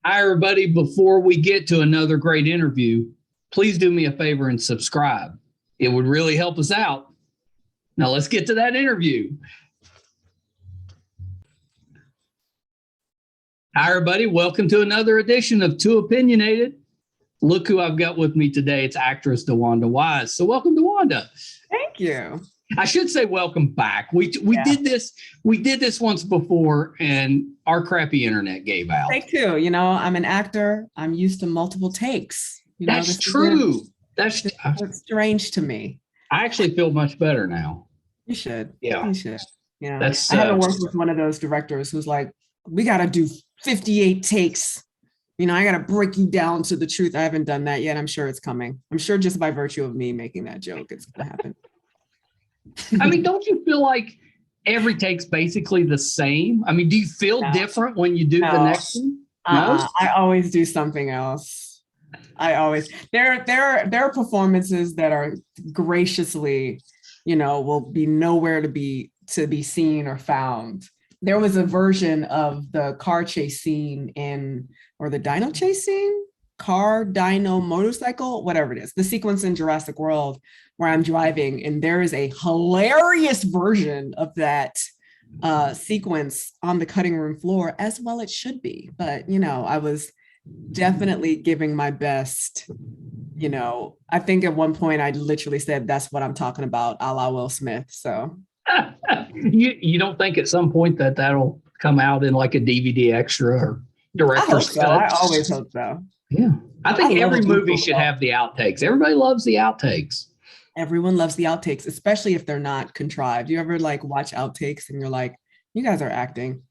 Hi, everybody. Before we get to another great interview, please do me a favor and subscribe. It would really help us out. Now, let's get to that interview. Hi, everybody. Welcome to another edition of Too Opinionated. Look who I've got with me today. It's actress Dewanda Wise. So welcome, Dewanda. Thank you. I should say welcome back. We did this once before, and our crappy internet gave out. Take two. I'm an actor. I'm used to multiple takes. That's true. That's strange to me. I actually feel much better now. You should. Yeah. You should. Yeah. That's I haven't worked with one of those directors who's like, we got to do 58 takes. I got to break you down to the truth. I haven't done that yet. I'm sure it's coming. I'm sure just by virtue of me making that joke, it's going to happen. I mean, don't you feel like every take's basically the same? I mean, do you feel different when you do the next one? No? I always do something else. There are performances that are graciously, will be nowhere to be seen or found. There was a version of the car chase scene or the dino chase scene, car, dino, motorcycle, whatever it is, the sequence in Jurassic World where I'm driving, and there is a hilarious version of that sequence on the cutting room floor, as well it should be. But, I was definitely giving my best. I think at one point I literally said, that's what I'm talking about, a la Will Smith. So you don't think at some point that'll come out in like a DVD extra or director's cut? I always hope so. Yeah. I think every movie should have the outtakes. Everybody loves the outtakes. Everyone loves the outtakes, especially if they're not contrived. You ever watch outtakes and you're like, you guys are acting?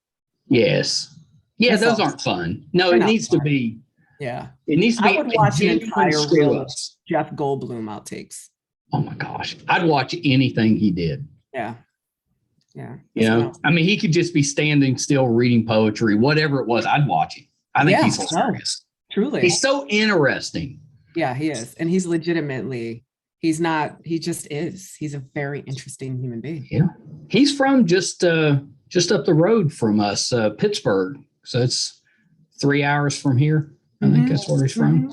Yes. Yeah, those aren't fun. No, it needs to be. Yeah. It needs to be. I would watch an entire reel of Jeff Goldblum outtakes. Oh my gosh. I'd watch anything he did. Yeah. Yeah. I mean, he could just be standing still reading poetry, whatever it was. I'd watch him. I think he's hilarious. Truly. He's so interesting. Yeah, he is. And he's legitimately, he just is. He's a very interesting human being. Yeah. He's from just up the road from us, Pittsburgh. So it's 3 hours from here. I think that's where he's from.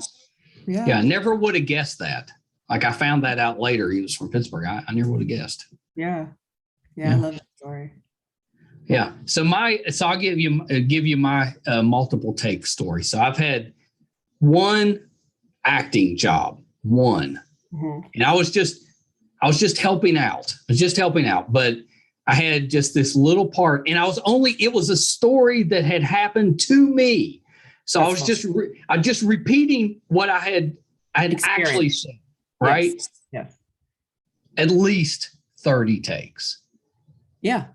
Yeah. I never would have guessed that. Like I found that out later. He was from Pittsburgh. I never would have guessed. Yeah. I love that story. Yeah. So I'll give you my multiple take story. So I've had one acting job, and I was just helping out. But I had just this little part, and it was a story that had happened to me. So I was just repeating what I had actually said, right? Yes. At least 30 takes. Yeah.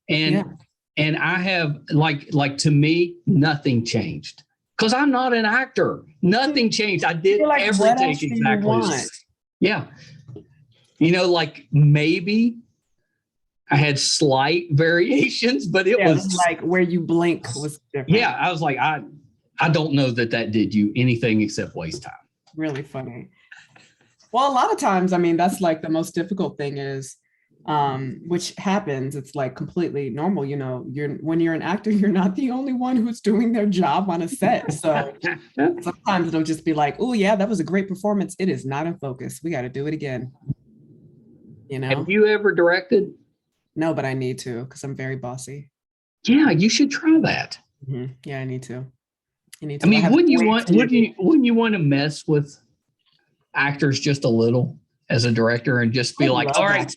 And I have like to me, nothing changed because I'm not an actor. Nothing changed. I did every take exactly. Yeah. Like maybe I had slight variations, but it was like where you blink was different. Yeah. I was like, I don't know that did you anything except waste time. Really funny. Well, a lot of times, I mean, that's like the most difficult thing is, which happens. It's like completely normal. When you're an actor, you're not the only one who's doing their job on a set. So sometimes it'll just be like, oh yeah, that was a great performance. It is not in focus. We got to do it again. Have you ever directed? No, but I need to because I'm very bossy. Yeah, you should try that. Mm-hmm. Yeah, I need to. I mean, wouldn't you want to mess with actors just a little as a director and just be like, all right,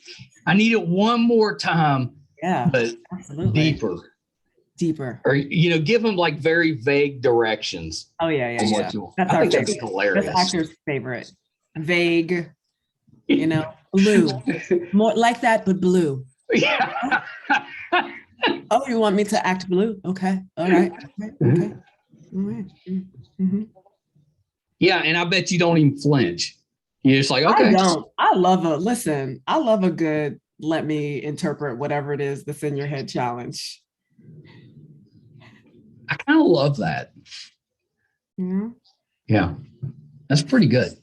I need it one more time. Yeah, but absolutely deeper. Or, give them like very vague directions. Oh yeah. That's I think that'd be hilarious. That's actor's favorite. Vague, blue. More like that, but blue. Yeah. Oh, you want me to act blue? Okay. All right. Okay. All right. Mm-hmm. Yeah, and I bet you don't even flinch. You're just like, okay. I don't. I love a good let me interpret whatever it is that's in your head challenge. I kind of love that. Mm-hmm. Yeah, that's pretty good.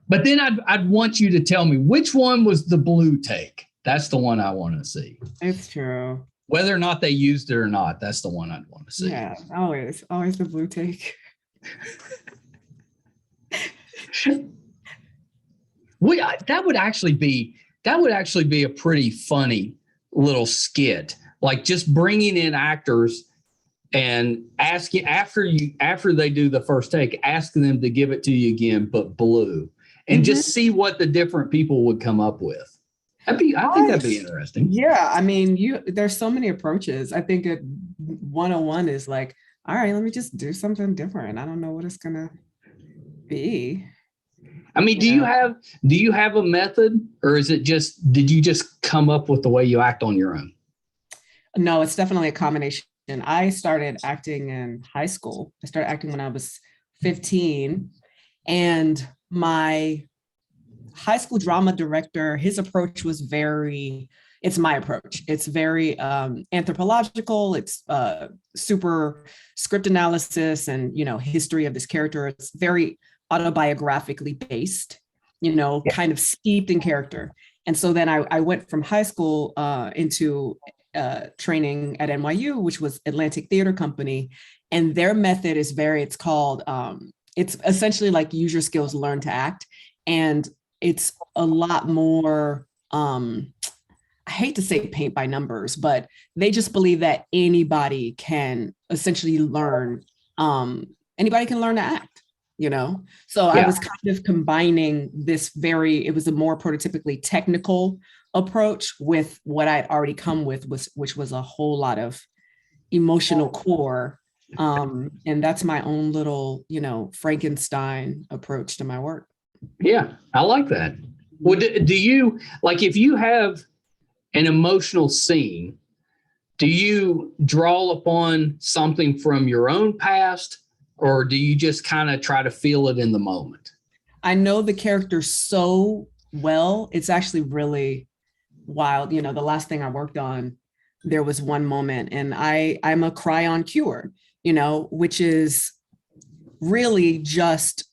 But then I'd want you to tell me which one was the blue take. That's the one I want to see. It's true. Whether or not they used it or not, that's the one I'd want to see. Yeah, always the blue take. That would actually be a pretty funny little skit, like just bringing in actors and asking after they do the first take, asking them to give it to you again, but blue, and just see what the different people would come up with. I think that'd be interesting. Yeah, I mean, there's so many approaches. I think 101 is like, all right, let me just do something different. I don't know what it's gonna be. I mean, do you have a method, or did you just come up with the way you act on your own? No, it's definitely a combination. I started acting in high school. I started acting when I was 15, and my high school drama director, his approach was it's my approach. It's very anthropological. It's super script analysis and, history of this character. It's very autobiographically based, kind of steeped in character. And so then I went from high school into training at NYU, which was Atlantic Theater Company. And their method is it's called, it's essentially like use your skills, learn to act. And it's a lot more, I hate to say paint by numbers, but they just believe that anybody can essentially learn, anybody can learn to act, So I was kind of combining it was a more prototypically technical approach with what I'd already come with, which was a whole lot of emotional core. And that's my own little, Frankenstein approach to my work. Yeah, I like that. Well, do you, like, if you have an emotional scene, do you draw upon something from your own past, or do you just kind of try to feel it in the moment? I know the character so well. It's actually really wild. The last thing I worked on, there was one moment, and I'm a cry on cure, which is really just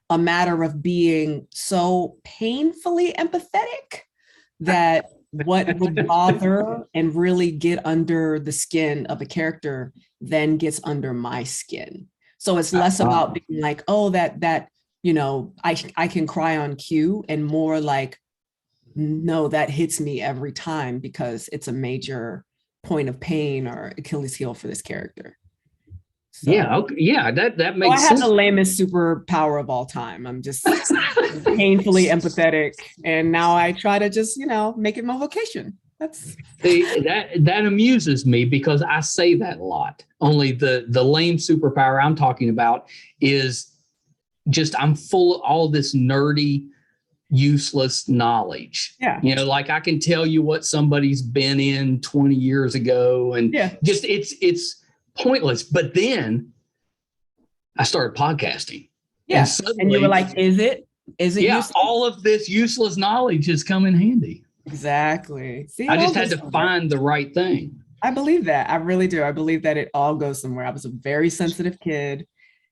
a matter of being so painfully empathetic that what would bother and really get under the skin of a character then gets under my skin. So it's less about being like, oh, that I can cry on cue, and more like, no, that hits me every time because it's a major point of pain or Achilles heel for this character. So, that makes sense. I have the lamest superpower of all time. I'm just painfully empathetic, and now I try to just make it my vocation. That amuses me because I say that a lot. Only the lame superpower I'm talking about is just I'm full of all this nerdy, useless knowledge. Yeah, like I can tell you what somebody's been in 20 years ago, and just it's pointless. But then I started podcasting. Yeah. And suddenly, and you were like, is it useless? All of this useless knowledge has come in handy. Exactly. See, I just had to find the right thing. I believe that. I really do. I believe that it all goes somewhere. I was a very sensitive kid.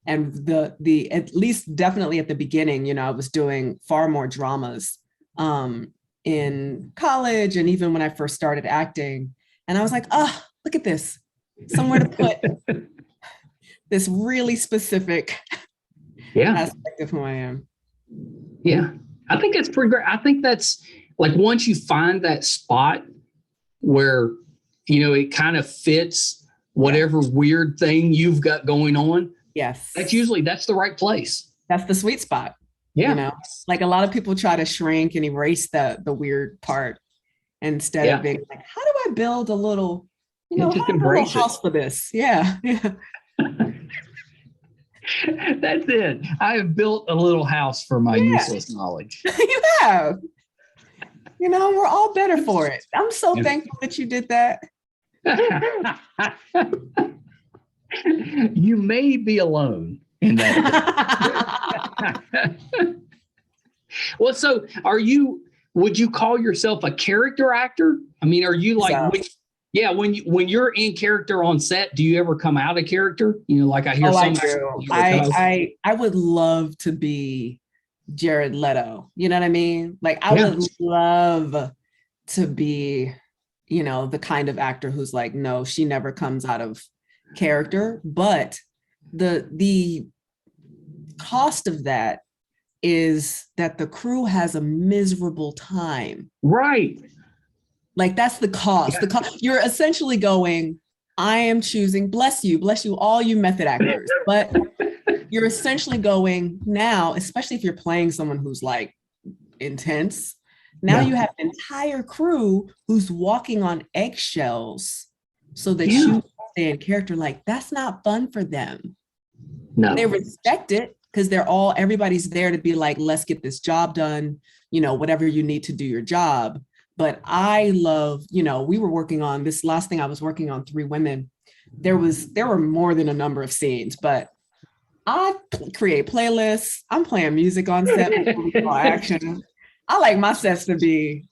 And the at least definitely at the beginning, I was doing far more dramas in college, and even when I first started acting. And I was like, look at this. Somewhere to put this really specific aspect of who I am. Yeah. I think that's pretty great. I think that's like, once you find that spot where, it kind of fits whatever weird thing you've got going on. Yes. That's the right place. That's the sweet spot. Yeah. Like a lot of people try to shrink and erase the weird part instead of being like, how do I build a little, just embrace a house for this? Yeah. That's it. I have built a little house for my useless knowledge. You have. We're all better for it. I'm so thankful that you did that. You may be alone in that. Well, so would you call yourself a character actor? I mean, are you like, when you're in character on set, do you ever come out of character? Like I hear I would love to be Jared Leto. You know what I mean? Like I would love to be the kind of actor who's like, no, she never comes out of character. But the cost of that is that the crew has a miserable time. Right. Like that's the cost. The cost. You're essentially going, I am choosing, bless you, all you method actors. But you're essentially going now, especially if you're playing someone who's like intense. Now you have an entire crew who's walking on eggshells so that you stay in character. Like that's not fun for them. No. They respect it because everybody's there to be like, let's get this job done, whatever you need to do your job. But I love, we were working on this last thing I was working on, Three Women. There were more than a number of scenes, but I create playlists. I'm playing music on set before action. I like my sets to be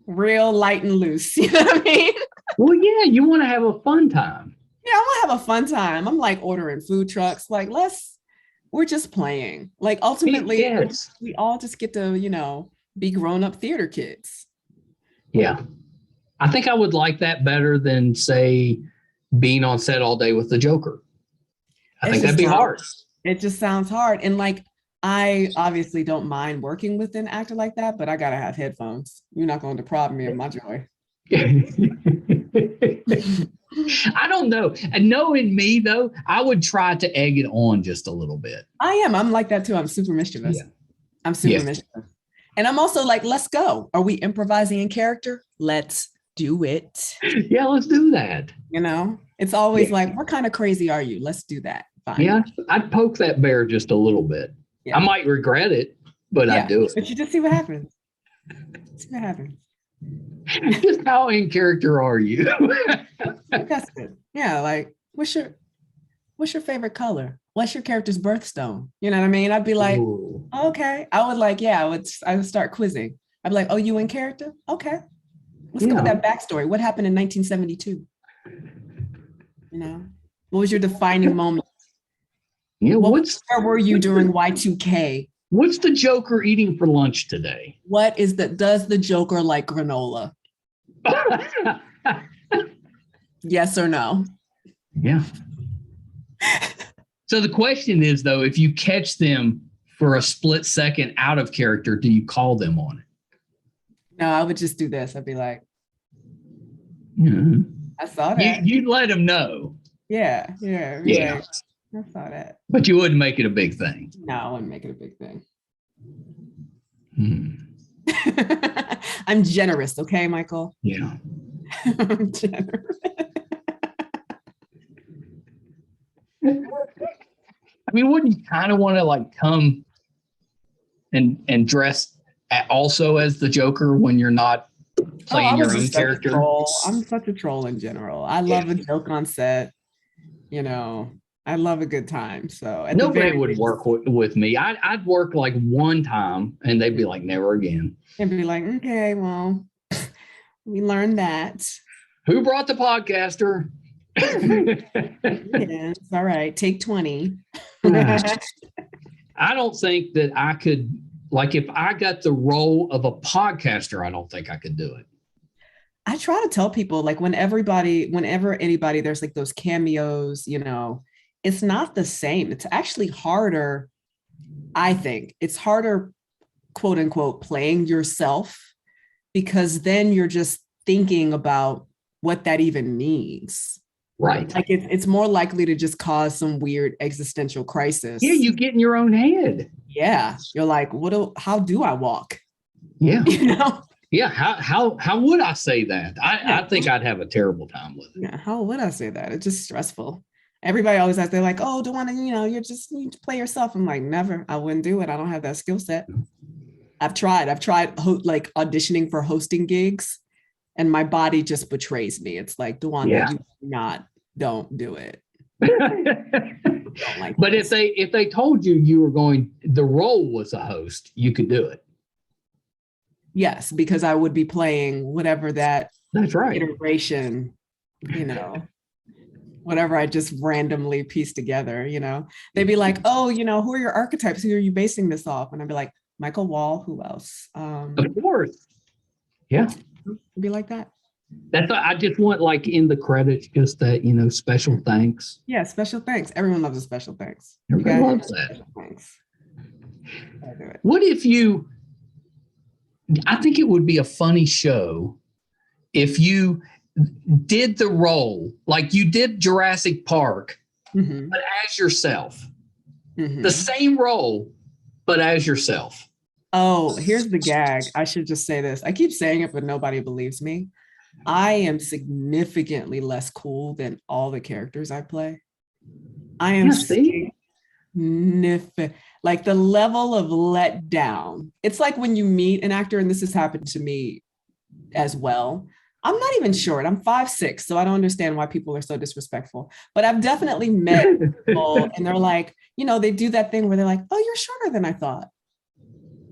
real light and loose. You know what I mean? Well, yeah, you want to have a fun time. Yeah, I want to have a fun time. I'm like ordering food trucks. Like, we're just playing. Like, ultimately, we all just get to, be grown-up theater kids. Yeah. I think I would like that better than, say, being on set all day with the Joker. I think that'd be hard. It just sounds hard. And like, I obviously don't mind working with an actor like that, but I gotta have headphones. You're not going to deprive me of my joy. I don't know. And knowing me though, I would try to egg it on just a little bit. I am. I'm like that too. I'm super mischievous. Yeah. I'm super mischievous. And I'm also like, let's go. Are we improvising in character? Let's do it. Yeah, let's do that. It's always like, what kind of crazy are you? Let's do that. Fine. Yeah, I'd poke that bear just a little bit. Yeah. I might regret it, but I'd do it. But you just see what happens. See what happens. Just how in character are you? That's good. Yeah, like what's your favorite color? What's your character's birthstone? You know what I mean? I'd be like, okay. I would like, I would start quizzing. I'd be like, oh, you in character? Okay. Let's go with that backstory. What happened in 1972? What was your defining moment? Yeah, where were you during Y2K? What's the Joker eating for lunch today? Does the Joker like granola? Yes or no? Yeah. So the question is, though, if you catch them for a split second out of character, do you call them on it? No, I would just do this. I'd be like, I saw that. You'd let them know. Yeah. Like, I saw that. But you wouldn't make it a big thing. No, I wouldn't make it a big thing. I'm generous, okay, Michael? Yeah. I'm generous. I mean, wouldn't you kind of want to like come and dress also as the Joker when you're not playing your own character? I'm such a troll in general. I love a joke on set. I love a good time. So nobody would work with me. I'd work like one time and they'd be like, never again. And be like, okay, well, we learned that. Who brought the podcaster? Yes, all right, take 20. I don't think that I could, like, if I got the role of a podcaster, I don't think I could do it. I try to tell people, like, whenever anybody, there's like those cameos, it's not the same. It's actually harder. I think it's harder, quote unquote, playing yourself, because then you're just thinking about what that even means. Right. Like it's more likely to just cause some weird existential crisis. Yeah, you get in your own head. Yeah. You're like, how do I walk? Yeah. Yeah. How would I say that? I think I'd have a terrible time with it. Yeah. How would I say that? It's just stressful. Everybody always asks, they're like, oh, Dewanda, you need to play yourself. I'm like, never. I wouldn't do it. I don't have that skill set. I've tried like auditioning for hosting gigs, and my body just betrays me. It's like, Dewanda, don't do it. Don't like but this. if they told you were the role was a host, you could do it. Yes, because I would be playing whatever that's right iteration, whatever I just randomly pieced together, they'd be like, oh, who are your archetypes? Who are you basing this off? And I'd be like, Michael Wall, who else? Of course. Yeah. It'd be like that. That's I just want like in the credits, just that, special thanks. Yeah, special thanks. Everyone loves a special thanks. Everybody loves that. Thanks. What if I think it would be a funny show if you did the role like you did Jurassic Park, but as yourself. The same role, but as yourself. Oh, here's the gag. I should just say this. I keep saying it, but nobody believes me. I am significantly less cool than all the characters I play. I am like the level of letdown. It's like when you meet an actor, and this has happened to me as well. I'm not even short. I'm 5'6", so I don't understand why people are so disrespectful. But I've definitely met people, and they're like, they do that thing where they're like, "Oh, you're shorter than I thought."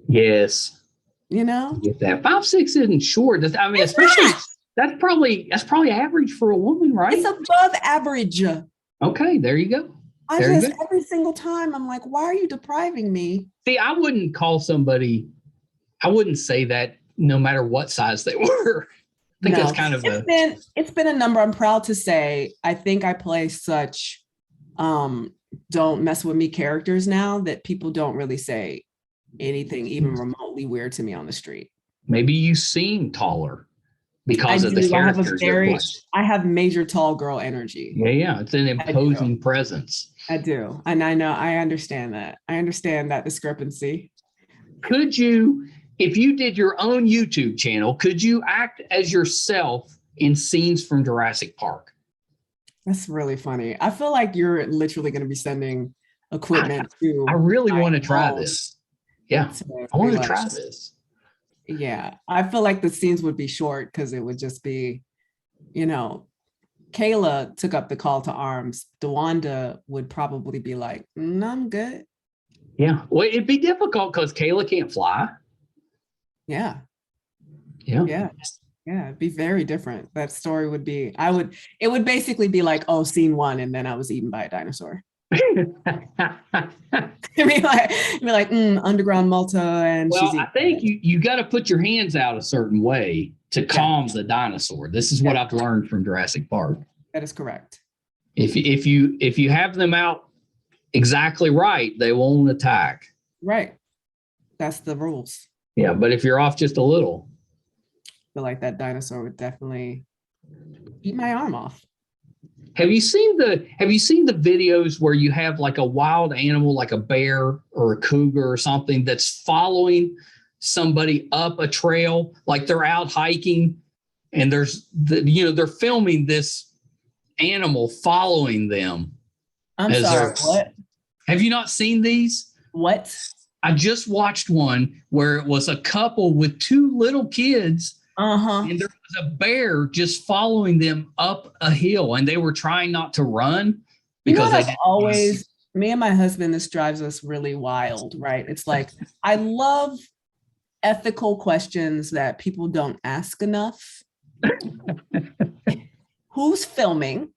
Yes. You know, get that 5'6" isn't short. I mean, especially that's probably average for a woman, right? It's above average. Okay, there you go. Every single time I'm like, why are you depriving me? See, I wouldn't say that no matter what size they were. I think that's kind of it's been a number. I'm proud to say, I think I play such don't mess with me characters now that people don't really say anything even remotely weird to me on the street. Maybe you seem taller because of the characters. I have major tall girl energy. Yeah. It's an imposing presence. I do. And I know, I understand that. I understand that discrepancy. Could you, if you did your own YouTube channel, could you act as yourself in scenes from Jurassic Park? That's really funny. I feel like you're literally going to be sending equipment to. I really want to try this. Yeah. I want to try this. Yeah. I feel like the scenes would be short because it would just be, Kayla took up the call to arms. Dewanda would probably be like, I'm good. Yeah. Well, it'd be difficult because Kayla can't fly. Yeah. Yeah. It'd be very different. That story would be, it would basically be like, oh, scene 1, and then I was eaten by a dinosaur. It'd be like underground Malta, and I think you got to put your hands out a certain way to calm the dinosaur. This is what I've learned from Jurassic Park. That is correct. If you have them out exactly right, they won't attack. Right. That's the rules. Yeah, but if you're off just a little, I feel like that dinosaur would definitely eat my arm off. Have you seen the videos where you have like a wild animal, like a bear or a cougar or something, that's following somebody up a trail, like they're out hiking, and they're filming this animal following them? I'm sorry, what? Have you not seen these? What? I just watched one where it was a couple with 2 little kids. And there was a bear just following them up a hill, and they were trying not to run because me and my husband, this drives us really wild, right? It's like, I love ethical questions that people don't ask enough. Who's filming?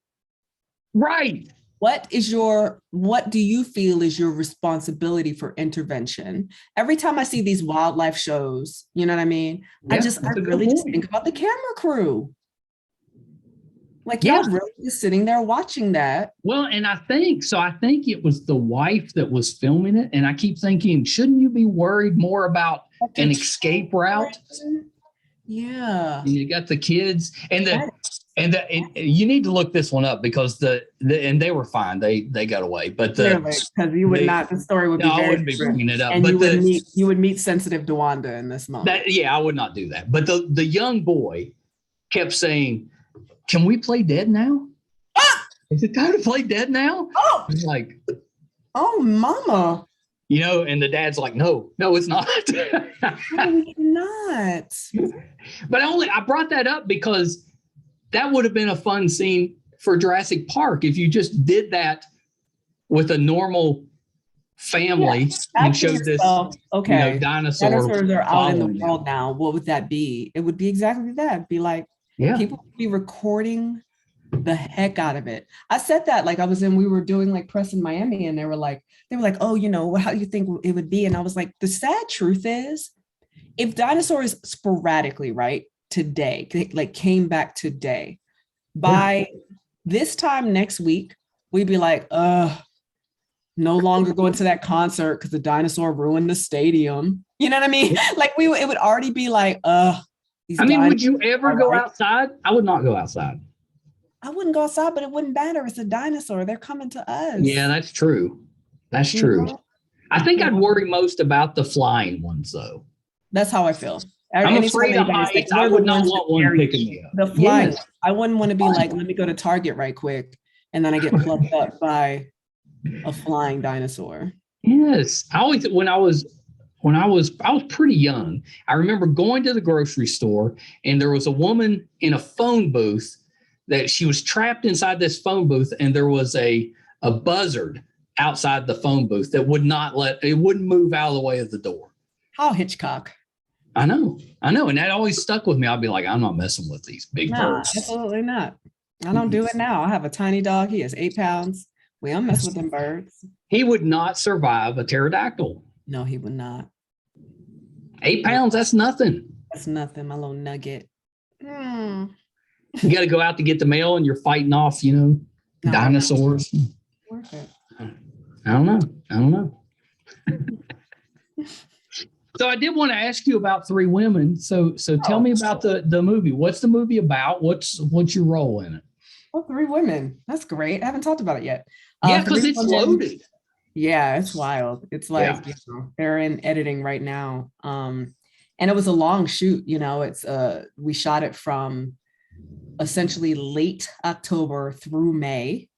Right. What do you feel is your responsibility for intervention? Every time I see these wildlife shows, you know what I mean? Yeah, I really just think about the camera crew. Like, y'all really just sitting there watching that. Well, and I think it was the wife that was filming it. And I keep thinking, shouldn't you be worried more about an escape route? Yeah. And you got the kids and you need to look this one up because and they were fine. They got away, but because you would not. The story would be. I wouldn't be bringing it up. And but you would meet sensitive Dewanda in this moment. I would not do that. But the young boy kept saying, "Can we play dead now? Is it time to play dead now?" Oh, he's like, "Oh, mama." And the dad's like, no, it's not. No, it's not. But I brought that up because that would have been a fun scene for Jurassic Park if you just did that with a normal family and showed this dinosaur. Dinosaurs are out in the world now. What would that be? It would be exactly that. It'd be like people would be recording the heck out of it. I said that, like, we were doing like press in Miami, and they were like, oh, how do you think it would be? And I was like, the sad truth is, if dinosaurs sporadically, right, today, like came back today. By this time next week, we'd be like, no longer going to that concert because the dinosaur ruined the stadium. You know what I mean? Like it would already be like, would you ever go outside? I would not go outside. I wouldn't go outside, but it wouldn't matter. It's a dinosaur. They're coming to us. Yeah, that's true. That's true. Know? I think I'd worry most about the flying ones, though. That's how I feel. I'm afraid of heights. I would not want one picking me up. The flying. Yes. I wouldn't want to be like, let me go to Target right quick, and then I get plucked up by a flying dinosaur. Yes, I always when I was pretty young. I remember going to the grocery store, and there was a woman in a phone booth that she was trapped inside this phone booth, and there was a buzzard outside the phone booth that wouldn't move out of the way of the door. How Hitchcock. I know. And that always stuck with me. I'll be like, I'm not messing with these big birds. Absolutely not. I don't do it now. I have a tiny dog. He is 8 pounds. We don't mess with them birds. He would not survive a pterodactyl. No, he would not. 8 pounds, that's nothing. That's nothing, my little nugget. You got to go out to get the mail and you're fighting off, dinosaurs. Worth it. I don't know. So I did want to ask you about Three Women. So tell me about the movie. What's the movie about? What's your role in it? Oh, Three Women. That's great. I haven't talked about it yet. Yeah, because it's loaded. Yeah, it's wild. It's like they're in editing right now. And it was a long shoot. It's we shot it from essentially late October through May.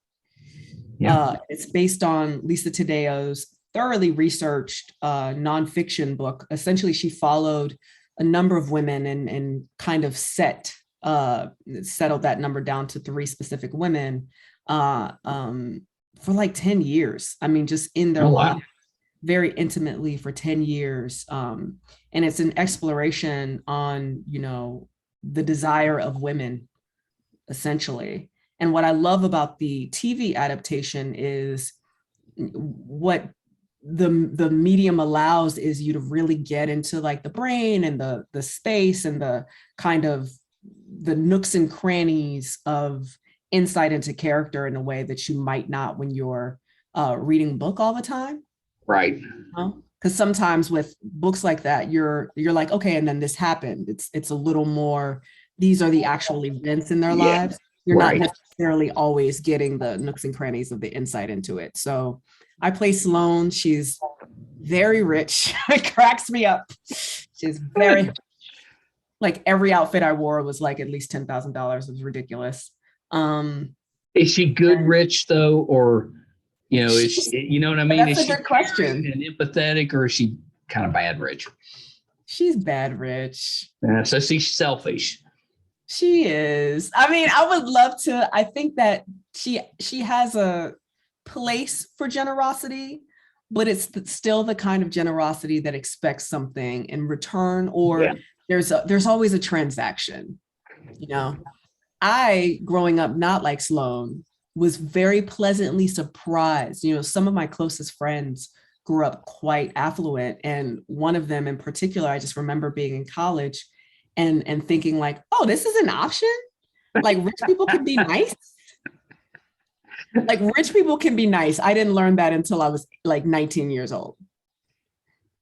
Yeah. It's based on Lisa Tadeo's thoroughly researched nonfiction book. Essentially, she followed a number of women and kind of settled that number down to 3 specific women for like 10 years. I mean, just in their life, very intimately for 10 years. And it's an exploration on, the desire of women, essentially. And what I love about the TV adaptation is what the medium allows is you to really get into like the brain and the space and the kind of the nooks and crannies of insight into character in a way that you might not when you're reading a book all the time. Right. Because sometimes with books like that, you're like, okay, and then this happened. It's a little more, these are the actual events in their lives. You're not necessarily always getting the nooks and crannies of the insight into it. So I play Sloane. She's very rich. It cracks me up. She's very, like every outfit I wore was like at least $10,000. It was ridiculous. Is she good rich though? Or, is she, you know what I mean? That's a good question. And empathetic, or is she kind of bad rich? She's bad rich. So she's selfish. She is. I mean, I would love to. I think that she has a place for generosity, but it's still the kind of generosity that expects something in return, or there's always a transaction. I, growing up not like Sloane, was very pleasantly surprised. Some of my closest friends grew up quite affluent, and one of them in particular, I just remember being in college and thinking like, oh, this is an option? Like rich people can be nice? Like rich people can be nice. I didn't learn that until I was like 19 years old.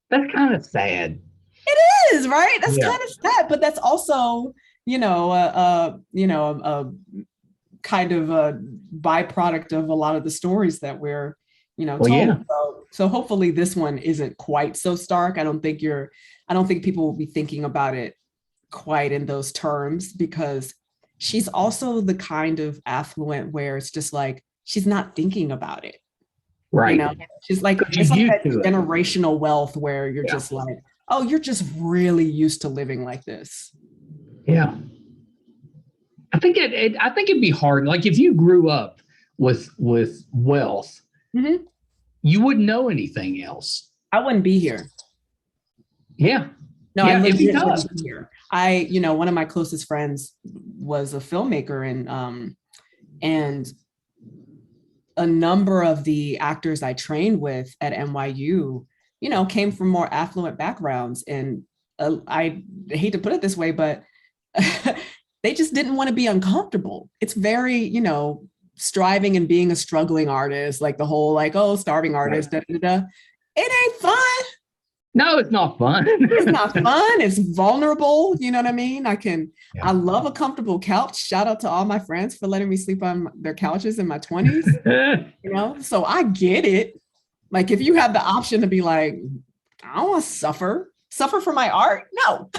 That's kind of sad. It is, right? That's kind of sad, but that's also, a kind of a byproduct of a lot of the stories that we're, told. Yeah. So hopefully this one isn't quite so stark. I don't think people will be thinking about it quite in those terms, because she's also the kind of affluent where it's just like, she's not thinking about it. Right. She's like, it's like that generational wealth where you're just like, oh, you're just really used to living like this. Yeah. I think it'd be hard. Like if you grew up with wealth, you wouldn't know anything else. I wouldn't be here. Yeah. No, I lived here. One of my closest friends was a filmmaker, and a number of the actors I trained with at NYU, came from more affluent backgrounds. And I hate to put it this way, but they just didn't want to be uncomfortable. It's very, striving and being a struggling artist, like the whole like, oh, starving artist, da, da, da. It ain't fun. No, it's not fun. It's not fun. It's vulnerable. You know what I mean? I love a comfortable couch. Shout out to all my friends for letting me sleep on their couches in my 20s. So I get it. Like if you have the option to be like, I don't want to suffer for my art. No.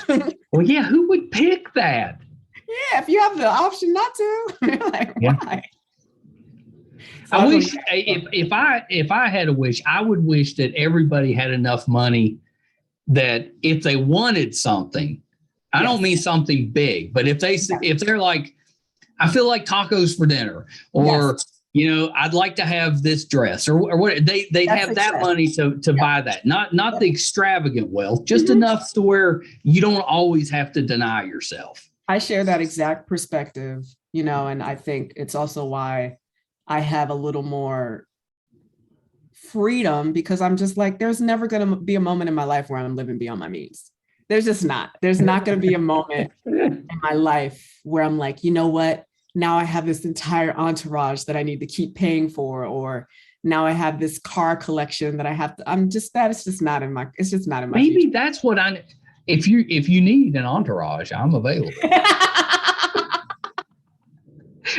Well, yeah, who would pick that? Yeah, if you have the option not to, you're like, why? So I wish if I had a wish, I would wish that everybody had enough money that if they wanted something, I don't mean something big, but if they're like, I feel like tacos for dinner, or I'd like to have this dress, or what, they'd have that money to buy that. Not the extravagant wealth, just enough to where you don't always have to deny yourself. I share that exact perspective, and I think it's also why I have a little more freedom, because I'm just like, there's never going to be a moment in my life where I'm living beyond my means. There's just not. There's not going to be a moment in my life where I'm like, you know what? Now I have this entire entourage that I need to keep paying for, or now I have this car collection that I have to. It's just not in my. Maybe future. That's what if you need an entourage, I'm available.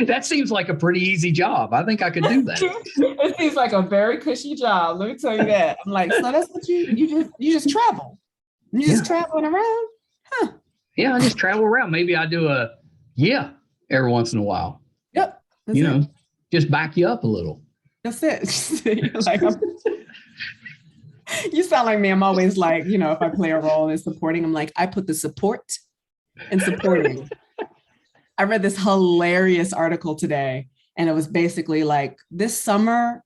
That seems like a pretty easy job. I think I could do that. It seems like a very cushy job. Let me tell you that. I'm like, so that's what you just travel. You just traveling around? Huh. Yeah, I just travel around. Maybe I do every once in a while. Yep. Just back you up a little. That's it. Like, you sound like me. I'm always like, if I play a role in supporting, I'm like, I put the support in supporting. I read this hilarious article today, and it was basically like, this summer,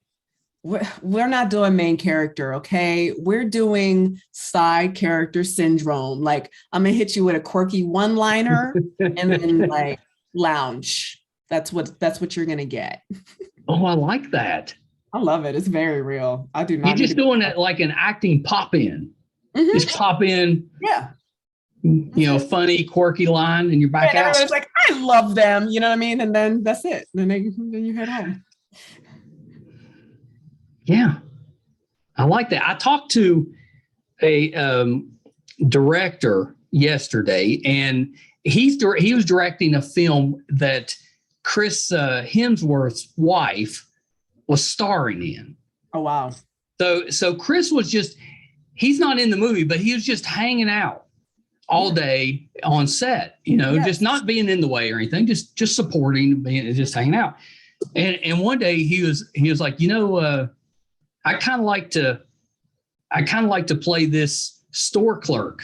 we're not doing main character, okay? We're doing side character syndrome. Like, I'm gonna hit you with a quirky one-liner and then like lounge. That's what you're gonna get. Oh, I like that. I love it. It's very real. I do not. You're just doing it like an acting pop in. Mm-hmm. Just pop in. Yeah. Funny, quirky line, and you're back out. Everybody's like, I love them. You know what I mean? And then that's it. Then you head home. Yeah, I like that. I talked to a director yesterday, and he was directing a film that Chris Hemsworth's wife was starring in. Oh wow! So Chris was he's not in the movie, but he was just hanging out all day on set, just not being in the way or anything, just supporting, just hanging out. And one day he was like, I kind of like to play this store clerk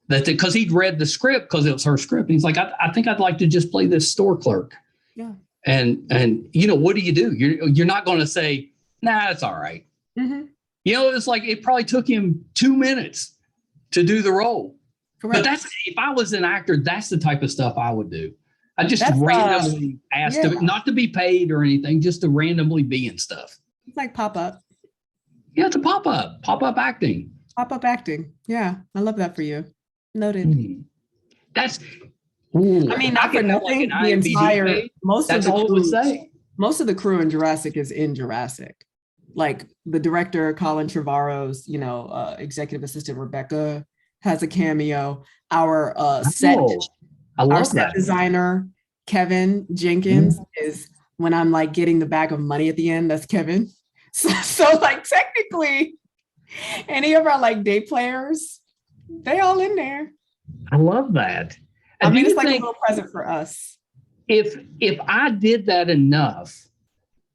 because he'd read the script because it was her script. And he's like, I think I'd like to just play this store clerk. Yeah. And what do? You're not going to say, nah, it's all right. Mm-hmm. It's like, it probably took him 2 minutes to do the role. Correct. But if I was an actor, that's the type of stuff I would do. I just randomly asked not to be paid or anything, just to randomly be in stuff. It's like pop-up. Yeah, it's a pop-up acting. Pop-up acting. Yeah, I love that for you. Noted. Mm-hmm. Not for nothing. Like the entire most of the crew in Jurassic is in Jurassic. Like the director Colin Trevorrow's, executive assistant Rebecca has a cameo. Our set designer Kevin Jenkins is when I'm like getting the bag of money at the end. That's Kevin. So like technically, any of our like day players, they all in there. I love that. It's like a little present for us. If I did that enough,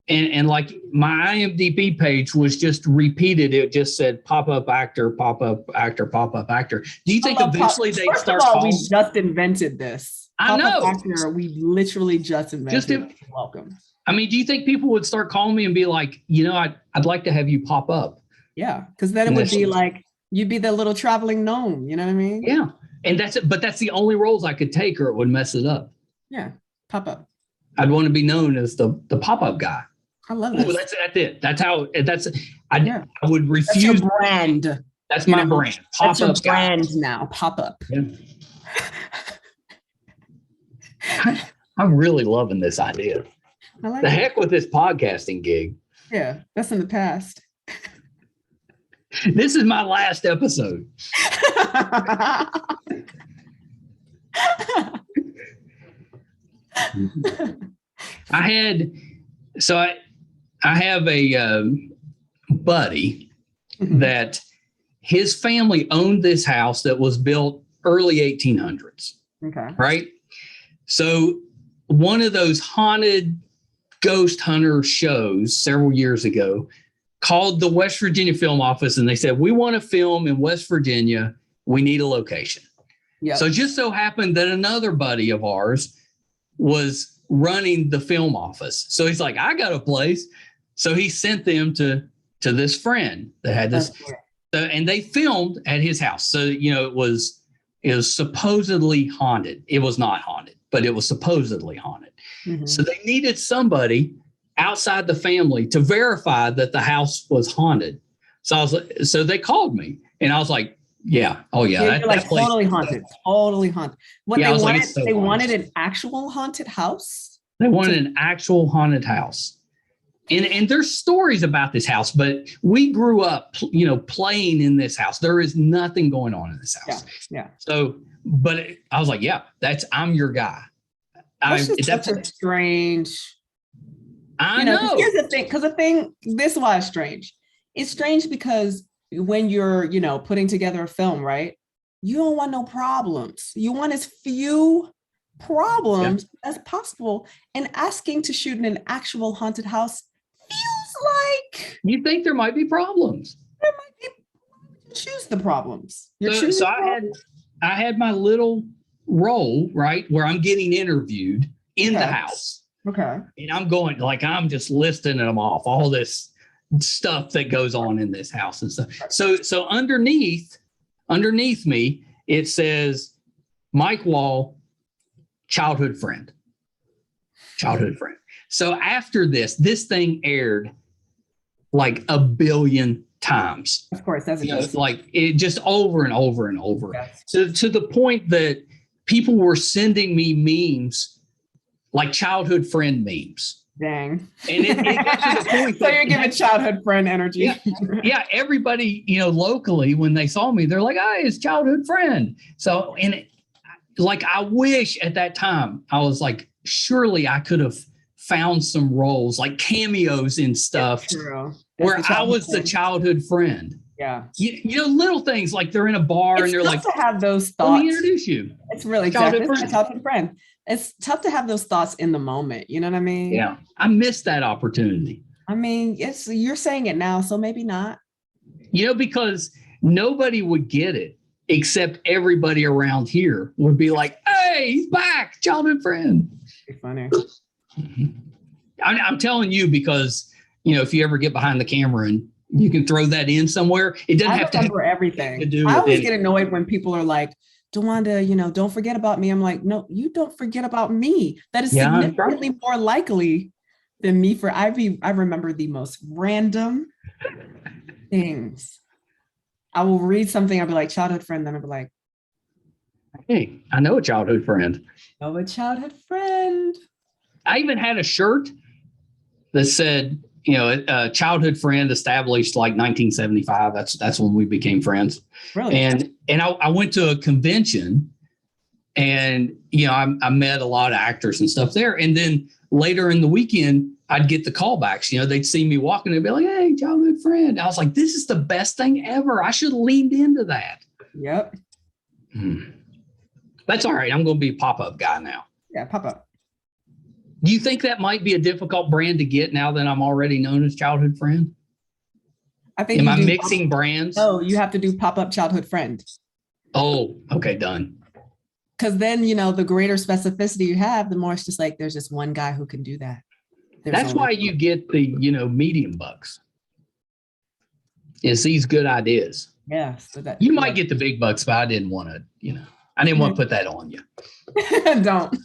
and like my IMDb page was just repeated, it just said pop-up actor, pop-up actor, pop-up actor. Do you think eventually they'd start calling? We just invented this. I know. Actor, we literally just invented it. Welcome. Do you think people would start calling me and be like, I'd like to have you pop up? Yeah, because then it would be like, you'd be the little traveling gnome. You know what I mean? Yeah. And that's it. But that's the only roles I could take, or it would mess it up. Yeah. Pop up. I'd want to be known as the pop-up guy. I love that. That's it. I would refuse. That's your brand. That's my brand. Pop-up brand now. Pop up. Yeah. I'm really loving this idea. I like The it. heck with this podcasting gig. Yeah, that's in the past. This is my last episode. I have a buddy that his family owned this house that was built early 1800s. Okay. Right. So one of those haunted ghost hunter shows several years ago called the West Virginia Film Office, and they said, we want to film in West Virginia. We need a location. Yep. So just so happened that another buddy of ours was running the film office. So he's like, I got a place. So he sent them to this friend that had this. And they filmed at his house. So, it was supposedly haunted. It was not haunted, but it was supposedly haunted. Mm-hmm. So they needed somebody outside the family to verify that the house was haunted. So they called me, and I was like, yeah. Oh yeah. You're like totally haunted. Totally haunted. What yeah, they wanted an actual haunted house? They wanted an actual haunted house. And there's stories about this house, but we grew up, playing in this house. There is nothing going on in this house. Yeah. So, but I was like, yeah, I'm your guy. That's such a strange. I know. Here's the thing. This is why it's strange. It's strange because when you're, putting together a film, right? You don't want no problems. You want as few problems as possible. And asking to shoot in an actual haunted house feels like you think there might be problems. There might be. Choose the problems. I had my little role, right, where I'm getting interviewed in the house. Okay. And I'm going, I'm just listing them off, all this stuff that goes on in this house and stuff. So underneath me, it says Mike Wall, childhood friend. So after this thing aired like a billion times. Of course, that's it just over and over and over. Yes. So to the point that people were sending me memes, like childhood friend memes. Dang. And it got to the point so you're giving childhood friend energy. Yeah, everybody, locally, when they saw me, they're like, "Hey, it's childhood friend." So, I wish at that time I was like, surely I could have found some roles, like cameos and stuff, where I was the childhood friend. Yeah. Little things like they're in a bar and they're like, to have those thoughts. Let me introduce you. It's really childhood friend. It's tough to have those thoughts in the moment. You know what I mean? Yeah. I missed that opportunity. I mean, you're saying it now, so maybe not. Because nobody would get it except everybody around here would be like, hey, he's back, childhood friend. It's funny. I'm telling you because, if you ever get behind the camera and you can throw that in somewhere, it doesn't have to have everything. To do I always get annoyed when people are like, Dewanda, don't forget about me. I'm like, no, you don't forget about me. That is significantly more likely than me. I remember the most random things. I will read something. I'll be like, childhood friend. Then I'll be like, hey, I know a childhood friend. Oh, a childhood friend. I even had a shirt that said, a childhood friend established like 1975. That's when we became friends. Really? And I went to a convention and, I met a lot of actors and stuff there. And then later in the weekend, I'd get the callbacks. They'd see me walking and they'd be like, hey, childhood friend. I was like, this is the best thing ever. I should have leaned into that. Yep. That's all right. I'm going to be a pop-up guy now. Yeah, pop-up. Do you think that might be a difficult brand to get now that I'm already known as childhood friend? I think. Am I mixing brands? No, you have to do pop-up childhood friend. Oh, okay, done. Because then, the greater specificity you have, the more it's just like, there's just one guy who can do that. That's why you get the, medium bucks. It's these good ideas. Yeah. So that you might get the big bucks, but I didn't want to, I didn't want to put that on you. Don't.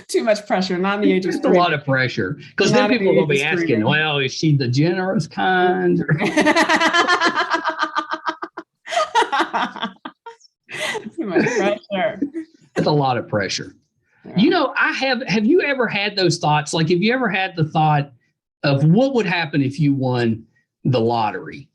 Too much pressure. Not in the age of Just a lot of pressure. Because then people will be asking, well, is she the generous kind? Too much pressure. It's a lot of pressure. You know, have you ever had those thoughts? Like, have you ever had the thought of what would happen if you won the lottery?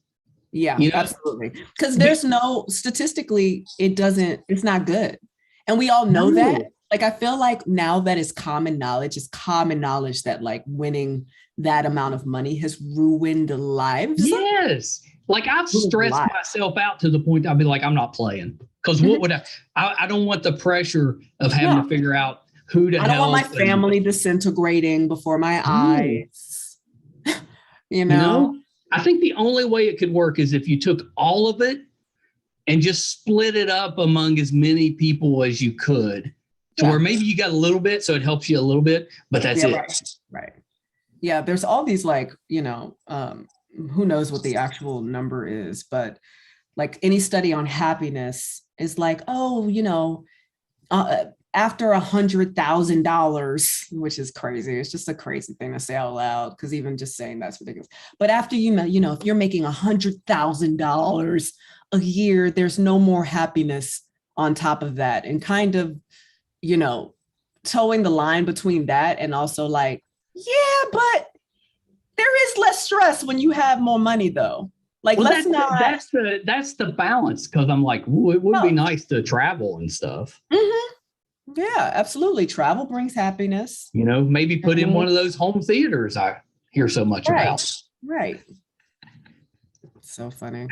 Yeah, you know? Absolutely. Because there's statistically, it's not good. And we all know that. Like, I feel like now that is common knowledge that like winning that amount of money has ruined lives. Yes. Like, I've stressed myself out to the point I'll be like, I'm not playing. Because what would I don't want the pressure of having to figure out who to help. I don't want my family disintegrating before my eyes. You know? I think the only way it could work is if you took all of it and just split it up among as many people as you could, to where maybe you got a little bit, so it helps you a little bit, but that's it. Right. Yeah, there's all these like, who knows what the actual number is, but like any study on happiness is like, after $100,000, which is crazy. It's just a crazy thing to say out loud, because even just saying that's ridiculous. But after if you're making $100,000 a year, there's no more happiness on top of that. And kind of, towing the line between that and also like, yeah, but there is less stress when you have more money though. Like, that's the balance. Cause I'm like, it would be nice to travel and stuff. Mm-hmm. Yeah, absolutely. Travel brings happiness. Maybe put in one of those home theaters I hear so much about. Right. So funny.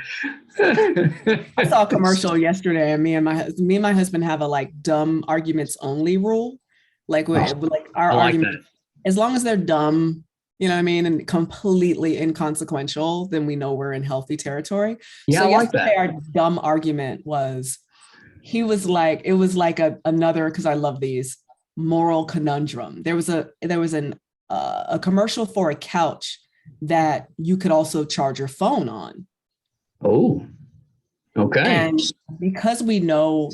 I saw a commercial yesterday, and me and my husband have a like dumb arguments only rule. Like our arguments, as long as they're dumb, you know what I mean, and completely inconsequential, then we know we're in healthy territory. Yeah, so I like that. Our dumb argument was, he was like, it was like another, because I love these, moral conundrum. There was a commercial for a couch that you could also charge your phone on. Oh, okay. And because we all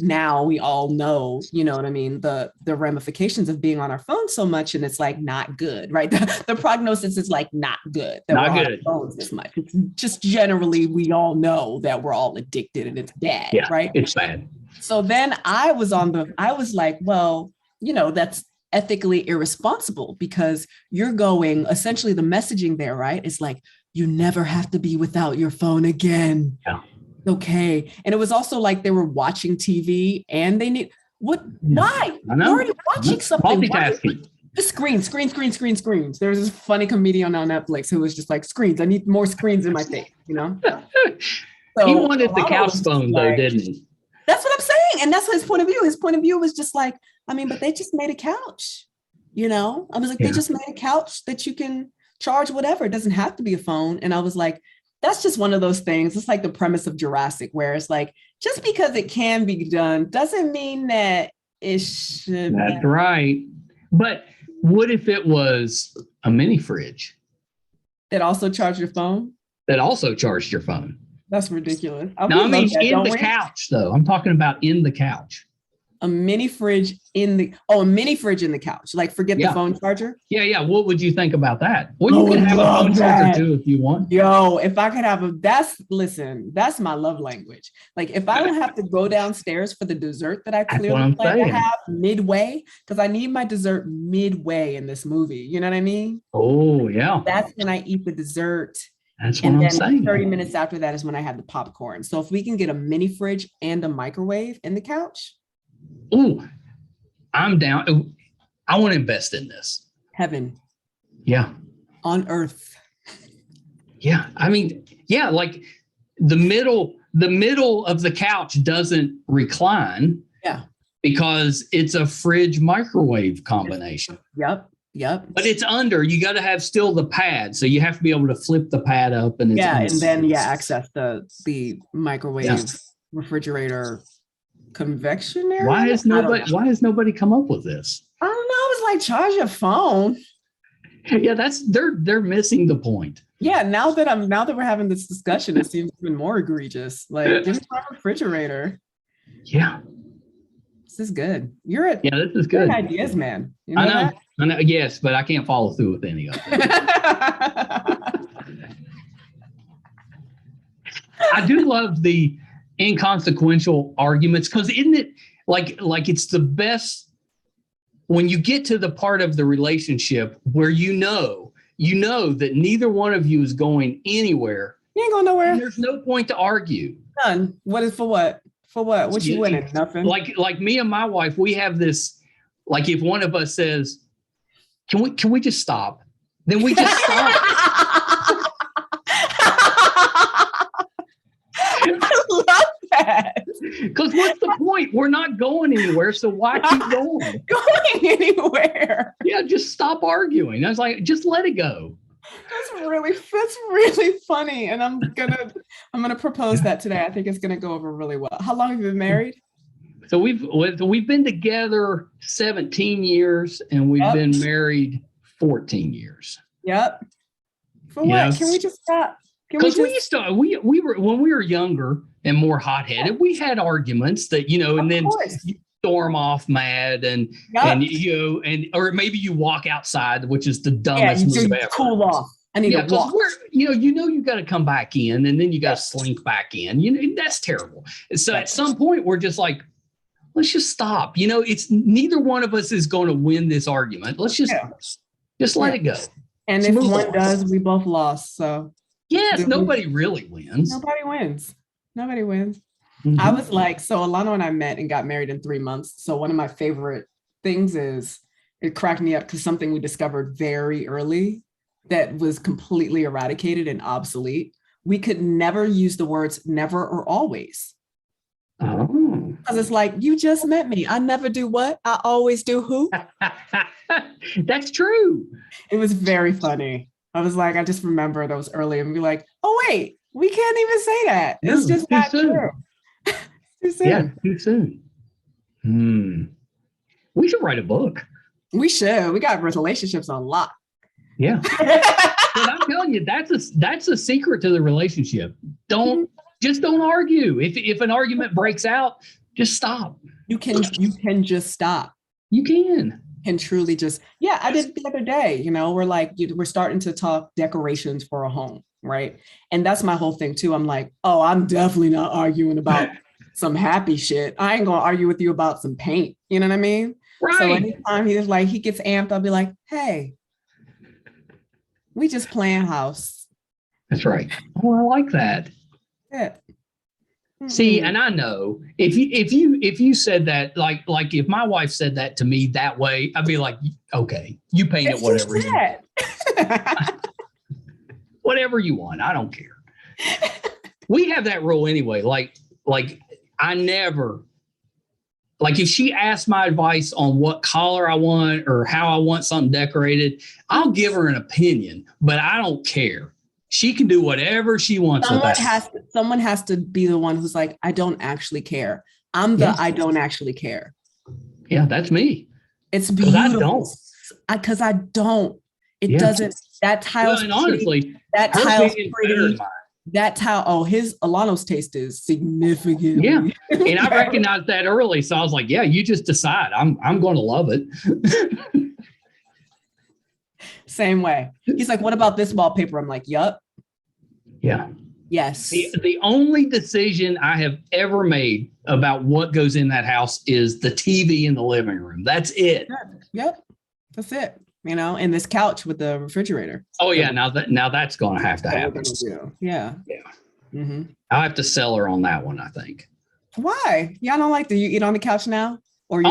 know, you know what I mean, the ramifications of being on our phone so much, and it's like not good, right? The prognosis is like not good. That not we're good. On our phones this much. It's just generally, we all know that we're all addicted and it's bad, right? It's bad. So then I was like, well, that's ethically irresponsible, because you're going, essentially the messaging there, right? It's like, you never have to be without your phone again. Yeah. Okay. And it was also like they were watching TV and they need, why? I know. You're already watching something. Multitasking. Just screens. There's this funny comedian on Netflix who was just like, screens. I need more screens in my face, So, he wanted the couch phone though, didn't he? That's what I'm saying. And that's his point of view. His point of view was just like, but they just made a couch, I was like, they just made a couch that you can charge whatever. It doesn't have to be a phone. And I was like, that's just one of those things. It's like the premise of Jurassic, where it's like, just because it can be done doesn't mean that it should. That's right. But what if it was a mini fridge that also charged your phone? That's ridiculous. No, I mean in the couch though. I'm talking about in the couch. A mini fridge in the couch. Like, forget the phone charger. Yeah. What would you think about that? Well, you can have a phone charger too if you want. Yo, if I could have that's my love language. Like, if I don't have to go downstairs for the dessert that I clearly plan to have midway, because I need my dessert midway in this movie. You know what I mean? Oh, yeah. That's when I eat the dessert. That's what I'm saying. 30 minutes after that is when I have the popcorn. So if we can get a mini fridge and a microwave in the couch. Oh, I'm down. I want to invest in this. Heaven. Yeah. On earth. Yeah. I mean, yeah, like the middle of the couch doesn't recline. Yeah. Because it's a fridge microwave combination. Yep. But it's under, you got to have still the pad. So you have to be able to flip the pad up and access the microwave refrigerator convection area. Why has nobody come up with this? I don't know. It's like, charge your phone. Yeah, they're missing the point. Yeah, now that we're having this discussion, it seems even more egregious. Like, give me my refrigerator. Yeah. This is good. This is good. Ideas, man. I know. Yes, but I can't follow through with any of it. I do love the inconsequential arguments, because isn't it like it's the best when you get to the part of the relationship where you know that neither one of you is going anywhere, you ain't going nowhere. There's no point to argue. None. What is for what? For what? What you winning? Nothing. Like me and my wife, we have this. Like if one of us says, "Can we just stop?" Then we just stop. I love that. Because what's the point? We're not going anywhere, so why keep going? Going anywhere? Yeah, just stop arguing. I was like, just let it go. That's really funny, and I'm gonna propose that today. I think it's gonna go over really well. How long have you been married? So we've been together 17 years, and we've been married 14 years. Yep. For what? Can we just stop? Because we were when we were younger and more hot-headed, we had arguments that, and then you storm off mad and or maybe you walk outside, which is the dumbest move ever. Cool off. I need to walk. You got to come back in, and then you got to slink back in. That's terrible. So at some point we're just like, let's just stop. It's neither one of us is going to win this argument. Let's just let it go. And if one does, we both lost. So yes, nobody really wins. Nobody wins. Mm-hmm. I was like, so Alana and I met and got married in 3 months. So one of my favorite things is it cracked me up because something we discovered very early that was completely eradicated and obsolete. We could never use the words never or always. Oh. Because it's like, you just met me. I never do what? I always do who? That's true. It was very funny. I was like, I just remember those early and be like, oh, wait, we can't even say that. It's just not true. Too soon. Yeah, too soon. We should write a book. We should. We got relationships on lock. Yeah. But I'm telling you, that's a secret to the relationship. Don't argue. If an argument breaks out, just stop. You can just stop. You can. And truly just, I did it the other day, we're like, we're starting to talk decorations for a home, right? And that's my whole thing too. I'm like, oh, I'm definitely not arguing about some happy shit. I ain't gonna argue with you about some paint. You know what I mean? Right. So anytime he gets amped, I'll be like, hey, we just playing house. That's right. Oh, I like that. Yeah. See, and I know if you said that, like if my wife said that to me that way, I'd be like, okay, you paint it whatever you want. Whatever you want. I don't care. We have that rule anyway. Like I never, like if she asks my advice on what color I want or how I want something decorated, I'll give her an opinion, but I don't care. She can do whatever she wants with that. Someone has to be the one who's like, I don't actually care. I'm the I don't actually care. Yeah, that's me. It's beautiful. Because I don't. It doesn't. That tile's and honestly, that tile's pretty. That tile. His Alano's taste is significant. Yeah, and I recognized that early, so I was like, yeah, you just decide. I'm going to love it. Same way. He's like, what about this wallpaper? I'm like, yup. Yeah. Yes. The only decision I have ever made about what goes in that house is the TV in the living room. That's it. Yep. That's it. And this couch with the refrigerator. Oh yeah. Now that's going to have to happen. Yeah. Yeah. Mm-hmm. I'll have to sell her on that one, I think. Why? Y'all don't like, do you eat on the couch now? Or you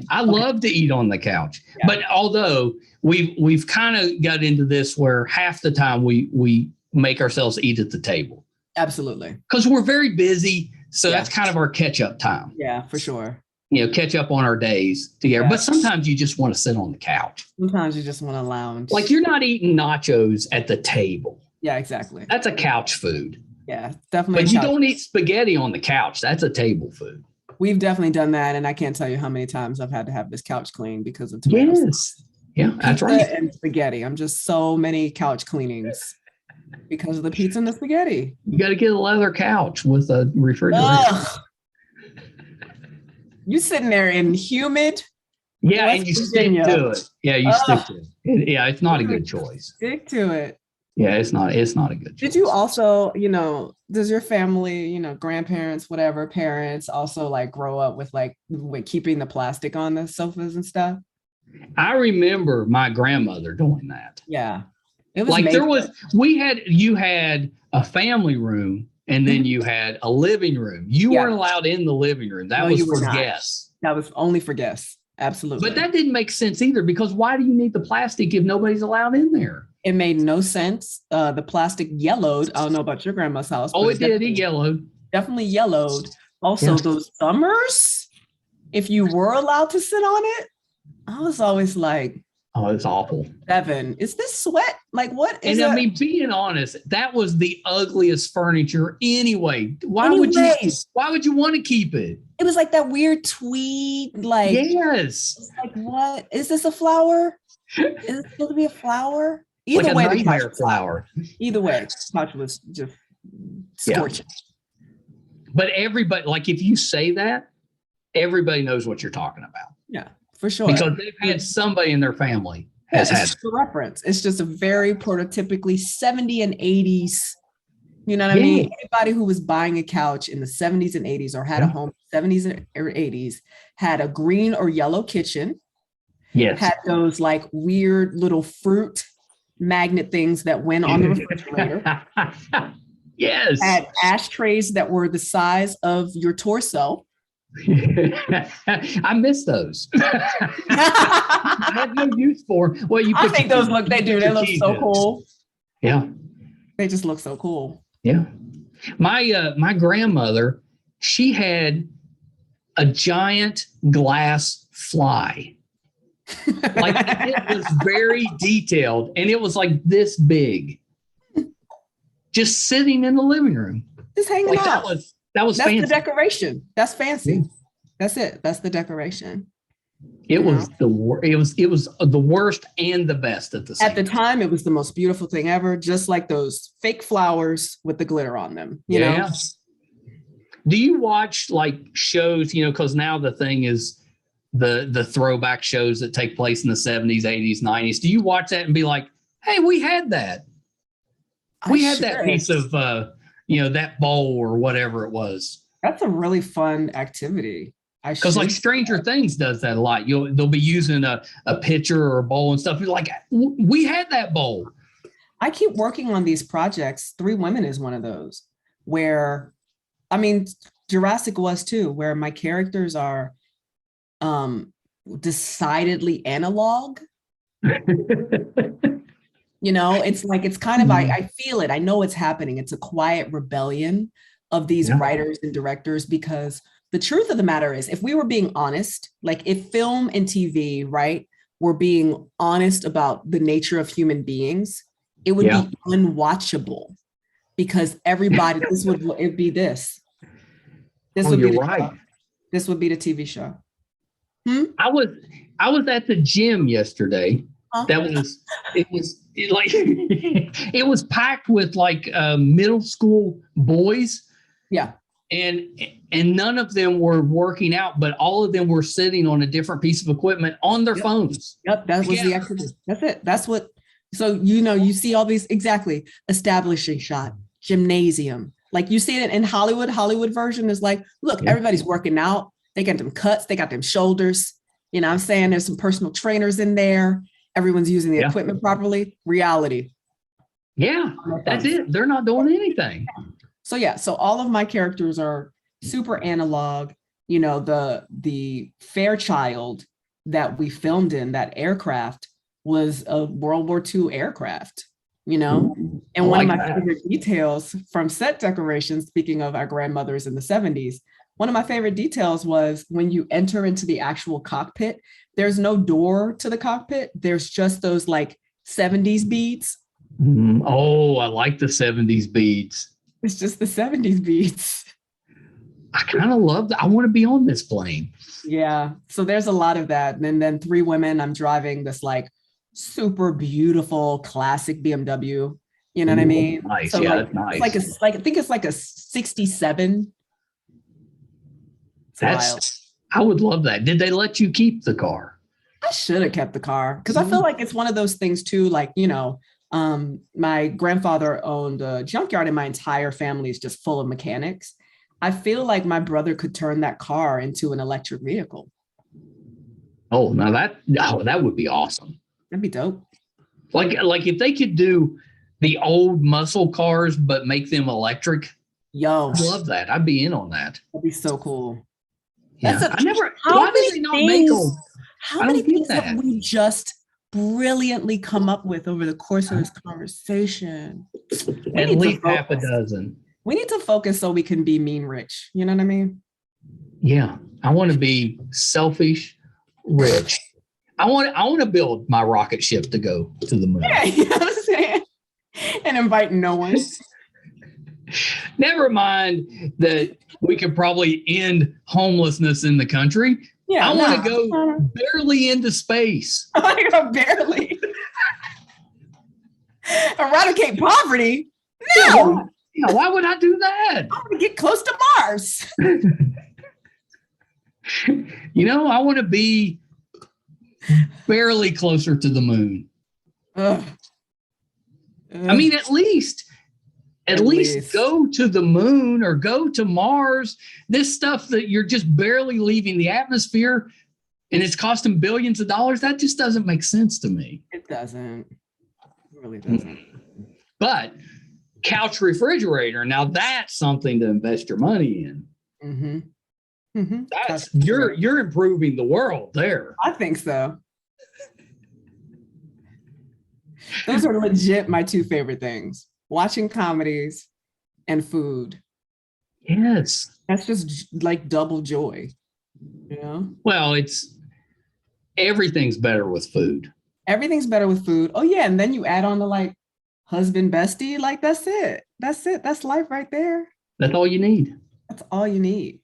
I love to eat on the couch. Yeah. But although we've kind of got into this where half the time we make ourselves eat at the table. Absolutely. Because we're very busy. So that's kind of our catch-up time. Yeah, for sure. Catch up on our days together. Yeah. But sometimes you just want to sit on the couch. Sometimes you just want to lounge. Like you're not eating nachos at the table. Yeah, exactly. That's a couch food. Yeah, definitely. But you don't eat spaghetti on the couch. That's a table food. We've definitely done that. And I can't tell you how many times I've had to have this couch cleaned because of tomatoes. Yes. Yeah, that's right. And spaghetti. I'm just so many couch cleanings because of the pizza and the spaghetti. You got to get a leather couch with a refrigerator. You sitting there in humid. Yeah, West and you Virginia. Stick to it. Yeah, you stick to it. Yeah, it's not a good choice. Stick to it. Yeah, it's not a good choice. Did you also, does your family, grandparents, whatever, parents also like grow up with keeping the plastic on the sofas and stuff? I remember my grandmother doing that. Yeah. It was Like amazing. you had a family room and then you had a living room. You weren't allowed in the living room. That No, was you were for not. guests. That was only for guests. But Absolutely. that didn't make sense either because why do you need the plastic if nobody's allowed in there? It made no sense. The plastic yellowed. I don't know about your grandma's house, Oh, but it did. It yellowed. definitely yellowed. Also, Yeah. those summers, if you were allowed to sit on it, I was always like, Oh, it's awful. Evan, is this sweat? Like, what is And I it? mean, being honest, that was the ugliest furniture anyway. Why would you want to keep it? It was like that weird tweed, like, yes. Like, what? Is this a flower? Is it supposed to be a flower? Either like way, a nightmare flower. Either way, couch was just scorching. Yeah. But everybody, like if you say that, everybody knows what you're talking about. Yeah, for sure. Because they've had somebody in their family has had a reference. It's just a very prototypically 70s and 80s. You know what I mean? Anybody who was buying a couch in the 70s and 80s or had a home 70s or 80s had a green or yellow kitchen. Yes. Had those like weird little fruit magnet things that went on the refrigerator. Yes. Had ashtrays that were the size of your torso. I miss those. I have no use for. Well, I think those look. They do. They look so cool. Yeah. They just look so cool. Yeah. My grandmother, she had a giant glass fly. Like it was very detailed and it was like this big. Just sitting in the living room. Just hanging out. That's fancy. The decoration. That's fancy. Yeah. That's it. That's the decoration. It was the worst and the best at the same time. At the time, it was the most beautiful thing ever, just like those fake flowers with the glitter on them. You know? Do you watch like shows, because now the thing is the throwback shows that take place in the 70s, 80s, 90s. Do you watch that and be like, hey, we had that. We had that piece of, that bowl or whatever it was. That's a really fun activity. Because like Stranger Things does that a lot. They'll be using a pitcher or a bowl and stuff. You're like, we had that bowl. I keep working on these projects. 3 Women is one of those where, Jurassic was too, where my characters are decidedly analog. It's like, it's kind of, I feel it. I know it's happening. It's a quiet rebellion of these writers and directors, because the truth of the matter is, if we were being honest, like if film and TV, right, were being honest about the nature of human beings, it would be unwatchable because everybody, it'd be this. This would be right. This would be the TV show. I was at the gym yesterday. It was packed with like middle school boys. Yeah. And none of them were working out, but all of them were sitting on a different piece of equipment on their phones. Yep. That was the activity. That's it. That's what, so, you see all these, exactly, establishing shot, gymnasium. Like you see it in Hollywood version is like, look, everybody's working out. They got them cuts. They got them shoulders. I'm saying there's some personal trainers in there. Everyone's using the equipment properly. Reality. Yeah, that's it. They're not doing anything. So all of my characters are super analog. The Fairchild that we filmed in, that aircraft, was a World War II aircraft, and one of my favorite details from set decorations, speaking of our grandmothers in the 70s, one of my favorite details was when you enter into the actual cockpit, there's no door to the cockpit. There's just those like 70s beads. Oh, I like the 70s beads. It's just the 70s beads. I kind of love that. I want to be on this plane. Yeah. So there's a lot of that. And then 3 Women, I'm driving this like super beautiful classic BMW. You know what I mean? Nice. So that's nice. I think it's like a 67. I would love that. Did they let you keep the car? I should have kept the car because I feel like it's one of those things too. Like, my grandfather owned a junkyard and my entire family is just full of mechanics. I feel like my brother could turn that car into an electric vehicle. Oh, now that would be awesome. That'd be dope. Like if they could do the old muscle cars but make them electric. Yo, I love that. I'd be in on that. That'd be so cool. Yeah, Why did they not make them? How many things have we just brilliantly come up with over the course of this conversation? At least half a dozen. We need to focus so we can be mean rich. You know what I mean? Yeah, I want to be selfish, rich. I want to build my rocket ship to go to the moon. Yeah, you know what I'm saying? And invite no one. Never mind that we could probably end homelessness in the country. Yeah, I want to go barely into space. I want to go barely. Eradicate poverty? No. Yeah, why would I do that? I want to get close to Mars. I want to be barely closer to the moon. I mean, at least go to the moon or go to Mars. This stuff that you're just barely leaving the atmosphere and it's costing billions of dollars, that just doesn't make sense to me. It doesn't. It really doesn't. But couch refrigerator, now that's something to invest your money in. Mm-hmm. Mm-hmm. You're improving the world there. I think so. Those are legit my two favorite things: watching comedies and food. Yes, that's just like double joy. Well, everything's better with food. Everything's better with food. Oh yeah, and then you add on the like husband bestie. Like that's it. That's life right there. That's all you need. That's all you need.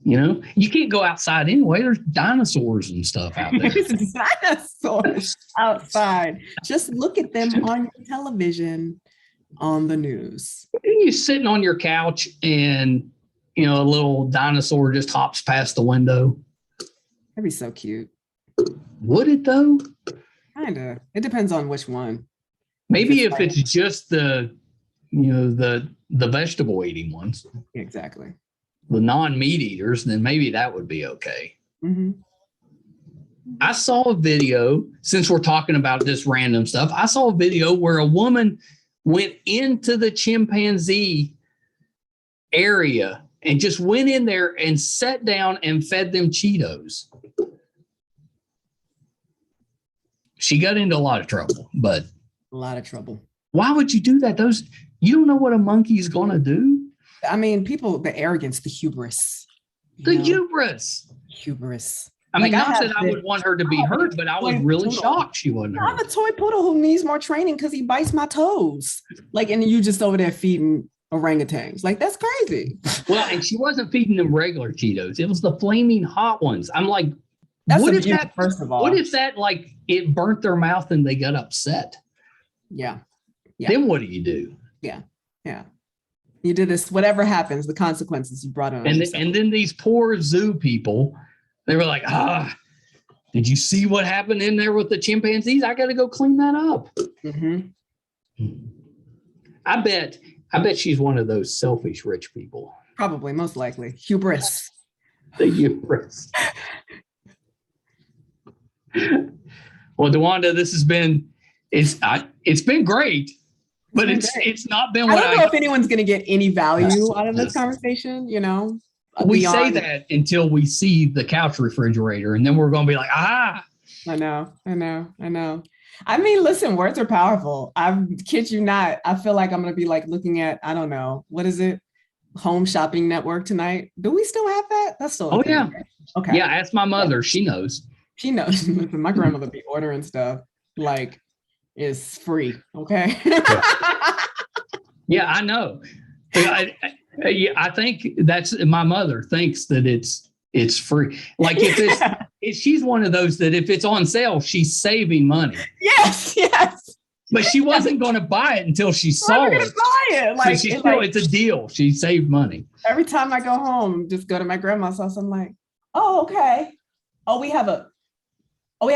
You can't go outside anyway. There's dinosaurs and stuff out there. There's dinosaurs outside. Just look at them on your television, on the news. You're sitting on your couch and, a little dinosaur just hops past the window. That'd be so cute. Would it though? Kinda. It depends on which one. Maybe if it's just the vegetable eating ones. Exactly. The non-meat eaters, then maybe that would be okay. Mm-hmm. I saw a video, since we're talking about this random stuff, I saw a video where a woman went into the chimpanzee area and just went in there and sat down and fed them Cheetos. She got into a lot of trouble, but a lot of trouble. Why would you do that? You don't know what a monkey's going to do. I mean, the arrogance, the hubris. Hubris. I mean, not that I would want her to be hurt, but I was really shocked she wasn't hurt. I have a toy poodle who needs more training because he bites my toes. And you just over there feeding orangutans. That's crazy. Well, and she wasn't feeding them regular Cheetos. It was the flaming hot ones. I'm like, what if that, first of all? What if that, it burnt their mouth and they got upset? Yeah. Then what do you do? Yeah. You did this, whatever happens, the consequences you brought on. And then these poor zoo people, they were like, did you see what happened in there with the chimpanzees? I got to go clean that up. Mm-hmm. I bet she's one of those selfish rich people. Probably, most likely. Hubris. The hubris. Well, Dewanda, this has been, it's been great. But it's not been what I don't know if anyone's going to get any value out of this conversation, We say that until we see the couch refrigerator, and then we're going to be like, I know. I mean, listen, words are powerful. I kid you not. I feel like I'm going to be looking at, I don't know, what is it? Home Shopping Network tonight. Do we still have that? That's still okay. Yeah. Okay. Yeah, ask my mother. She knows. She knows. My grandmother be ordering stuff is free. Okay. Yeah, I know. I think that's my mother thinks that it's free. If she's one of those that if it's on sale, she's saving money. Yes. But she wasn't going to buy it until she saw it. Buy it. It's a deal. She saved money. Every time I go home, just go to my grandma's house. I'm like, oh, okay. Oh, we have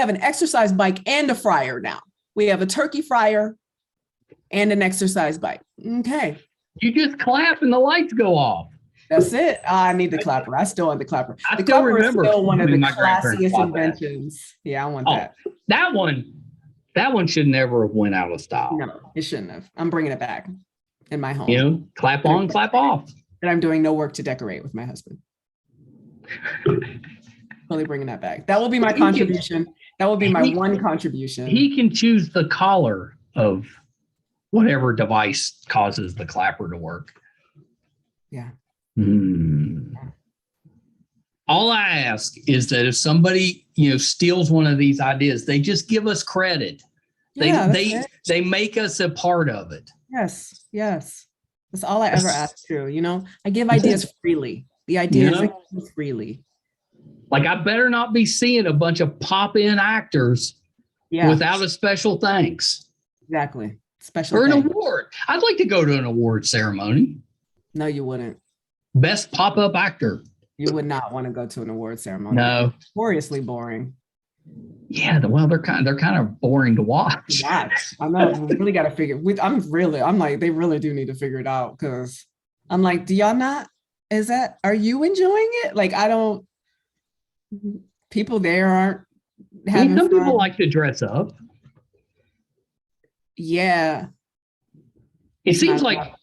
an exercise bike and a fryer now. We have a turkey fryer and an exercise bike. Okay. You just clap and the lights go off. That's it. I need the clapper. I still want the clapper. I The still clapper is remember still one of the when my grandparents classiest bought that. inventions. Yeah, I want Oh, that. that one should never have went out of style. No, it shouldn't have. I'm bringing it back in my home. You know, clap on, clap off. And I'm doing no work to decorate with my husband. Totally bringing that back. That will be my contribution. That will be my one contribution. He can choose the color of whatever device causes the clapper to work. Yeah. All I ask is that if somebody, steals one of these ideas, they just give us credit. They make us a part of it. Yes. That's all I ever ask too. I give ideas freely. The ideas I give freely. Like, I better not be seeing a bunch of pop-in actors without a special thanks. Exactly. Special or an thanks. award. I'd like to go to an award ceremony. No, you wouldn't. Best pop-up actor. You would not want to go to an award ceremony. No. Notoriously boring. Yeah, well, they're kind of boring to watch. I know. We really got to figure. I'm like, they really do need to figure it out, because I'm like, do y'all not? Are you enjoying it? Like, I don't. People there aren't having some fun. people like to dress up. Yeah. It seems like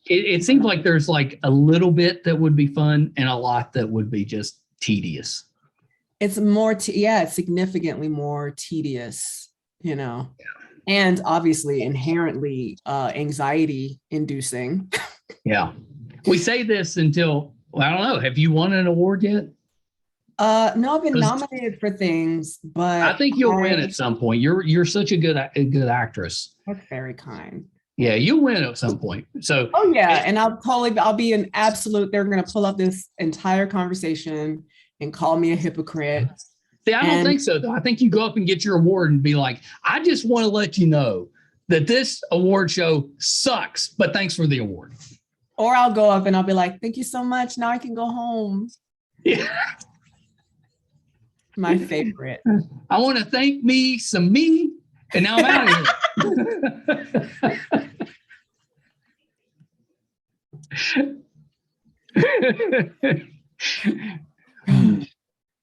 there's like a little bit that would be fun and a lot that would be just tedious. It's more, it's significantly more tedious, and obviously inherently anxiety inducing. Yeah. We say this until, I don't know. Have you won an award yet? No, I've been nominated for things, but I think you'll win at some point. You're such a good actress. That's very kind. Yeah, you'll win at some point. So. Oh yeah, and I'll be an absolute. They're gonna pull up this entire conversation and call me a hypocrite. See, I don't think so though. I think you go up and get your award and be like, I just want to let you know that this award show sucks, but thanks for the award. Or I'll go up and I'll be like, thank you so much. Now I can go home. Yeah. My favorite. I want to thank me, and now I'm out of here.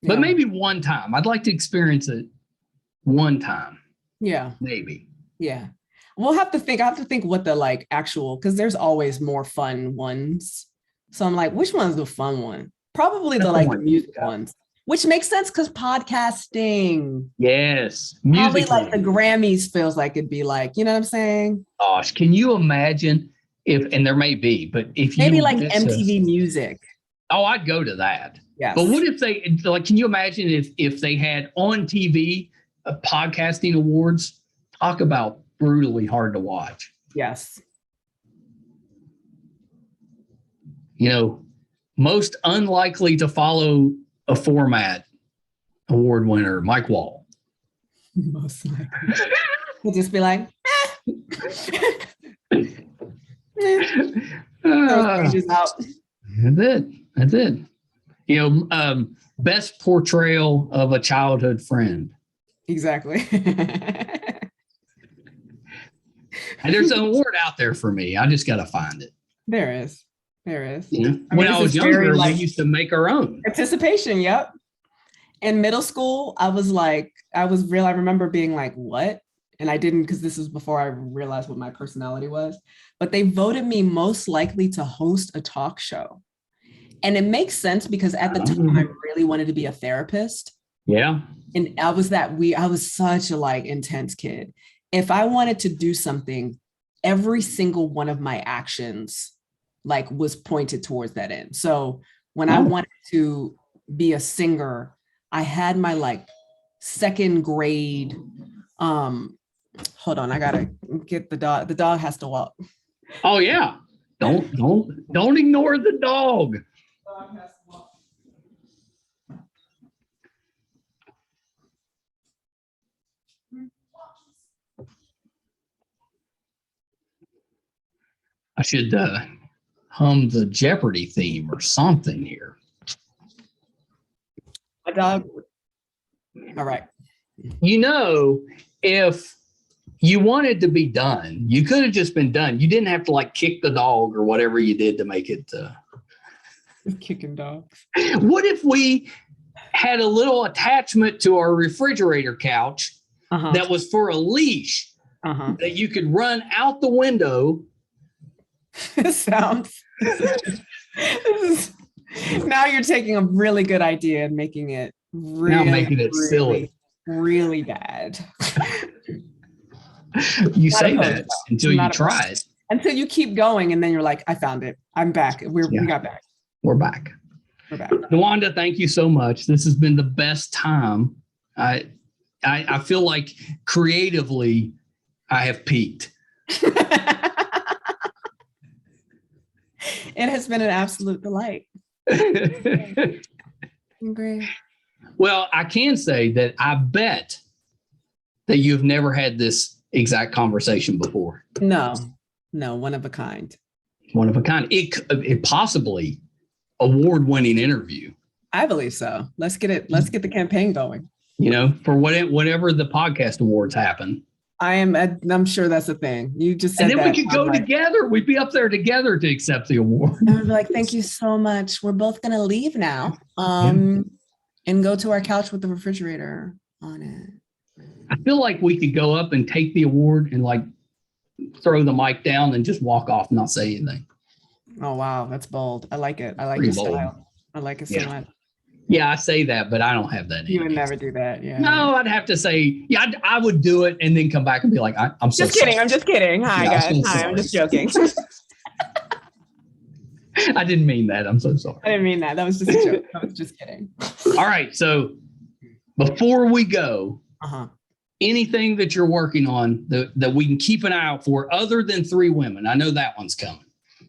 But maybe one time. I'd like to experience it one time. Yeah. Maybe. Yeah. We'll have to think. I have to think what the actual, because there's always more fun ones. So I'm like, which one's the fun one? Probably the music ones. Which makes sense because podcasting. Yes. Probably like the Grammys feels like it'd be like, you know what I'm saying? Gosh, can you imagine and there may be, but if maybe like MTV Music. Oh, I'd go to that. Yes. But what if they, can you imagine if they had on TV podcasting awards? Talk about brutally hard to watch. Yes. Most unlikely to follow a format award winner, Mike Wall. Most likely. We'll just be like, pages out. That's it. Best portrayal of a childhood friend. Exactly. And there's an award out there for me. I just got to find it. There is. When I was younger, we used to make our own. Participation, yep. In middle school, I remember being like, what? And I didn't, because this was before I realized what my personality was. But they voted me most likely to host a talk show. And it makes sense because at the time, I really wanted to be a therapist. Yeah. And I was such a intense kid. If I wanted to do something, every single one of my actions was pointed towards that end. So when I wanted to be a singer, I had my second grade, hold on, I gotta get the dog. The dog has to walk. Oh yeah. Don't ignore the dog. The dog has to walk. I should hum the Jeopardy theme or something here. My dog. All right. If you wanted to be done, you could have just been done. You didn't have to kick the dog or whatever you did to make it. Kicking dogs. What if we had a little attachment to our refrigerator couch that was for a leash that you could run out the window? Sounds. Now you're taking a really good idea and making it silly, really bad. You say that until you try it. Until you keep going, and then you're like, I found it. I'm back. We got back. We're back. Dewanda, thank you so much. This has been the best time. I feel like creatively I have peaked. It has been an absolute delight. Great. Well, I can say that I bet that you've never had this exact conversation before. No, one of a kind. One of a kind. It possibly award-winning interview. I believe so. Let's get the campaign going. For whatever the podcast awards happen. I'm sure that's a thing. You just said and then we could go together. We'd be up there together to accept the award. And we'd be like, thank you so much. We're both gonna leave now. And go to our couch with the refrigerator on it. I feel like we could go up and take the award and like throw the mic down and just walk off and not say anything. Oh wow, that's bold. I like it. I like your style. I like it so much. Yeah, I say that, but I don't have that. You would never do that. Yeah. No, I'd have to say, I would do it and then come back and be like, I'm so just kidding. sorry. I'm just kidding. Hi, guys. Hi, I'm just joking. I didn't mean that. I'm so sorry. I didn't mean that. That was just a joke. I was just kidding. All right. So before we go, anything that you're working on that we can keep an eye out for other than Three Women? I know that one's coming.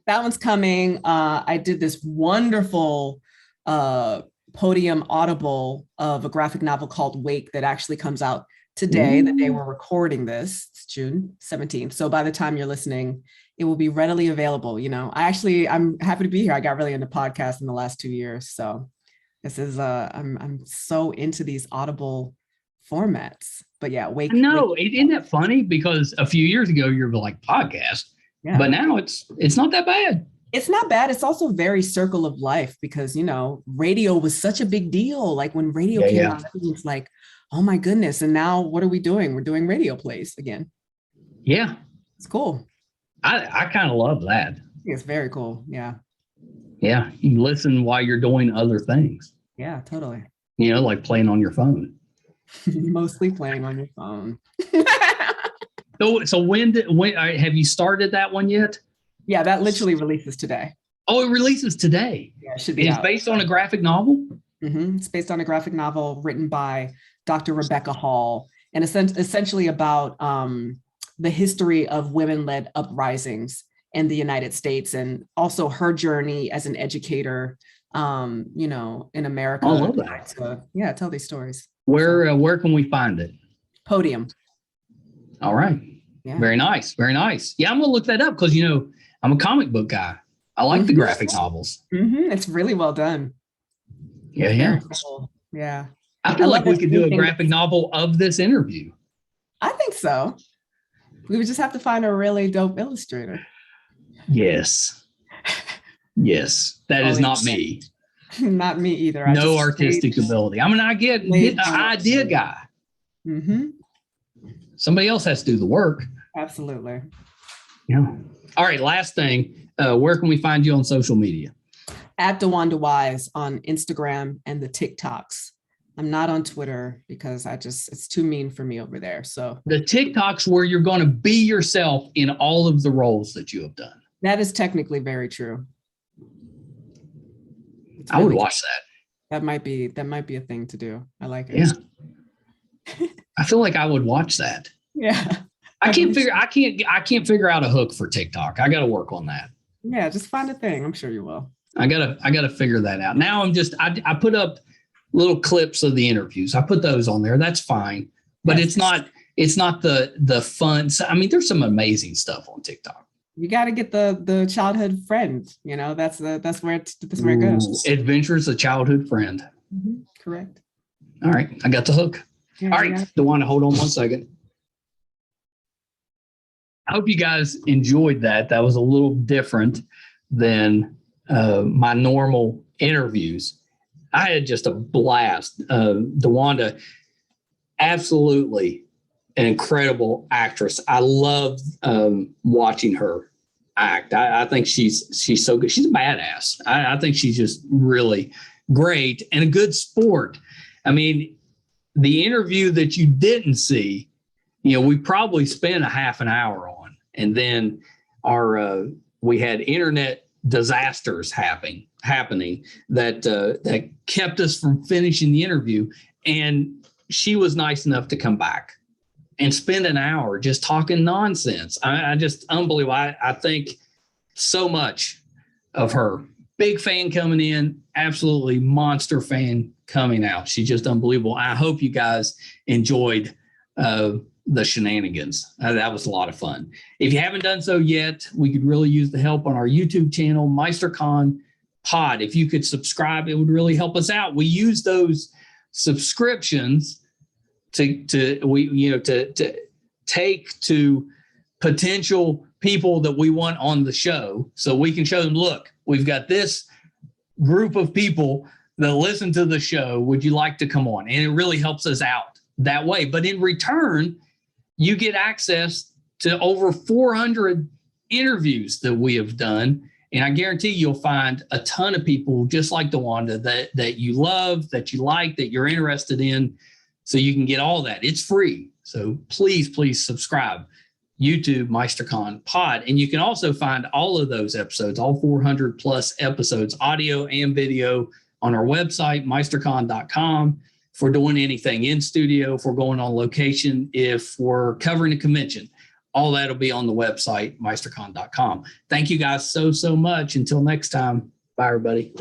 That one's coming. I did this wonderful podium audible of a graphic novel called Wake that actually comes out today. The day we're recording this. It's June 17th. So by the time you're listening, it will be readily available. I'm happy to be here. I got really into podcasts in the last 2 years. So this is I'm so into these audible formats. But yeah, Wake. No, isn't that funny? Because a few years ago you were like podcast, but now it's not that bad. It's not bad. It's also very circle of life because, radio was such a big deal. Like when radio came out, it's like, oh my goodness. And now what are we doing? We're doing radio plays again. Yeah. It's cool. I kind of love that. It's very cool. Yeah. Yeah. You listen while you're doing other things. Yeah, totally. Like playing on your phone. Mostly playing on your phone. So when have you started that one yet? Yeah, that literally releases today. Oh, it releases today. Yeah, it should be. It's based on a graphic novel? Mm-hmm. It's based on a graphic novel written by Dr. Rebecca Hall, and essentially about the history of women-led uprisings in the United States, and also her journey as an educator, in America. I love that. Tell these stories. Where can we find it? Podium. All right. Yeah. Very nice. Very nice. Yeah, I'm going to look that up because, I'm a comic book guy. I like the graphic novels. It's really well done. Yeah. Cool. Yeah. I feel like we could do a graphic novel of this interview. I think so. We would just have to find a really dope illustrator. Yes. That is not me. Not me either. No artistic ability. I'm an idea guy. Mm-hmm. Somebody else has to do the work. Absolutely. Yeah. All right. Last thing. Where can we find you on social media? At Dewanda Wise on Instagram and the TikToks. I'm not on Twitter because it's too mean for me over there. So the TikToks where you're going to be yourself in all of the roles that you have done. That is technically very true. I would watch that. That might be a thing to do. I like it. Yeah. I feel like I would watch that. Yeah. I can't figure out a hook for TikTok. I got to work on that. Yeah, just find a thing. I'm sure you will. I gotta figure that out. Now I put up little clips of the interviews. I put those on there. That's fine. But it's not the fun. I mean, there's some amazing stuff on TikTok. You got to get the childhood friend. That's where it goes. Adventures of Childhood Friend. Mm-hmm. Correct. All right, I got the hook. Yeah, all right, Dewanda, hold on 1 second. I hope you guys enjoyed that. That was a little different than my normal interviews. I had just a blast. Dewanda, absolutely an incredible actress. I love watching her act. I think she's so good. She's a badass. I think she's just really great and a good sport. I mean, the interview that you didn't see, we probably spent a half an hour on, and then we had internet disasters happening that kept us from finishing the interview. And she was nice enough to come back and spend an hour just talking nonsense. I just unbelievable. I think so much of her. Big fan coming in, absolutely monster fan coming out. She's just unbelievable. I hope you guys enjoyed the shenanigans. That was a lot of fun. If you haven't done so yet, we could really use the help on our YouTube channel, MeisterCon Pod. If you could subscribe, it would really help us out. We use those subscriptions to take to potential people that we want on the show, so we can show them, look, we've got this group of people that listen to the show. Would you like to come on? And it really helps us out that way. But in return, you get access to over 400 interviews that we have done. And I guarantee you'll find a ton of people just like Dewanda that you love, that you like, that you're interested in. So you can get all that. It's free. So please subscribe. YouTube, MeisterCon Pod. And you can also find all of those episodes, all 400 plus episodes, audio and video, on our website, meistercon.com. If we're doing anything in studio, if we're going on location, if we're covering a convention, all that'll be on the website, meistercon.com. Thank you guys so much. Until next time, bye, everybody.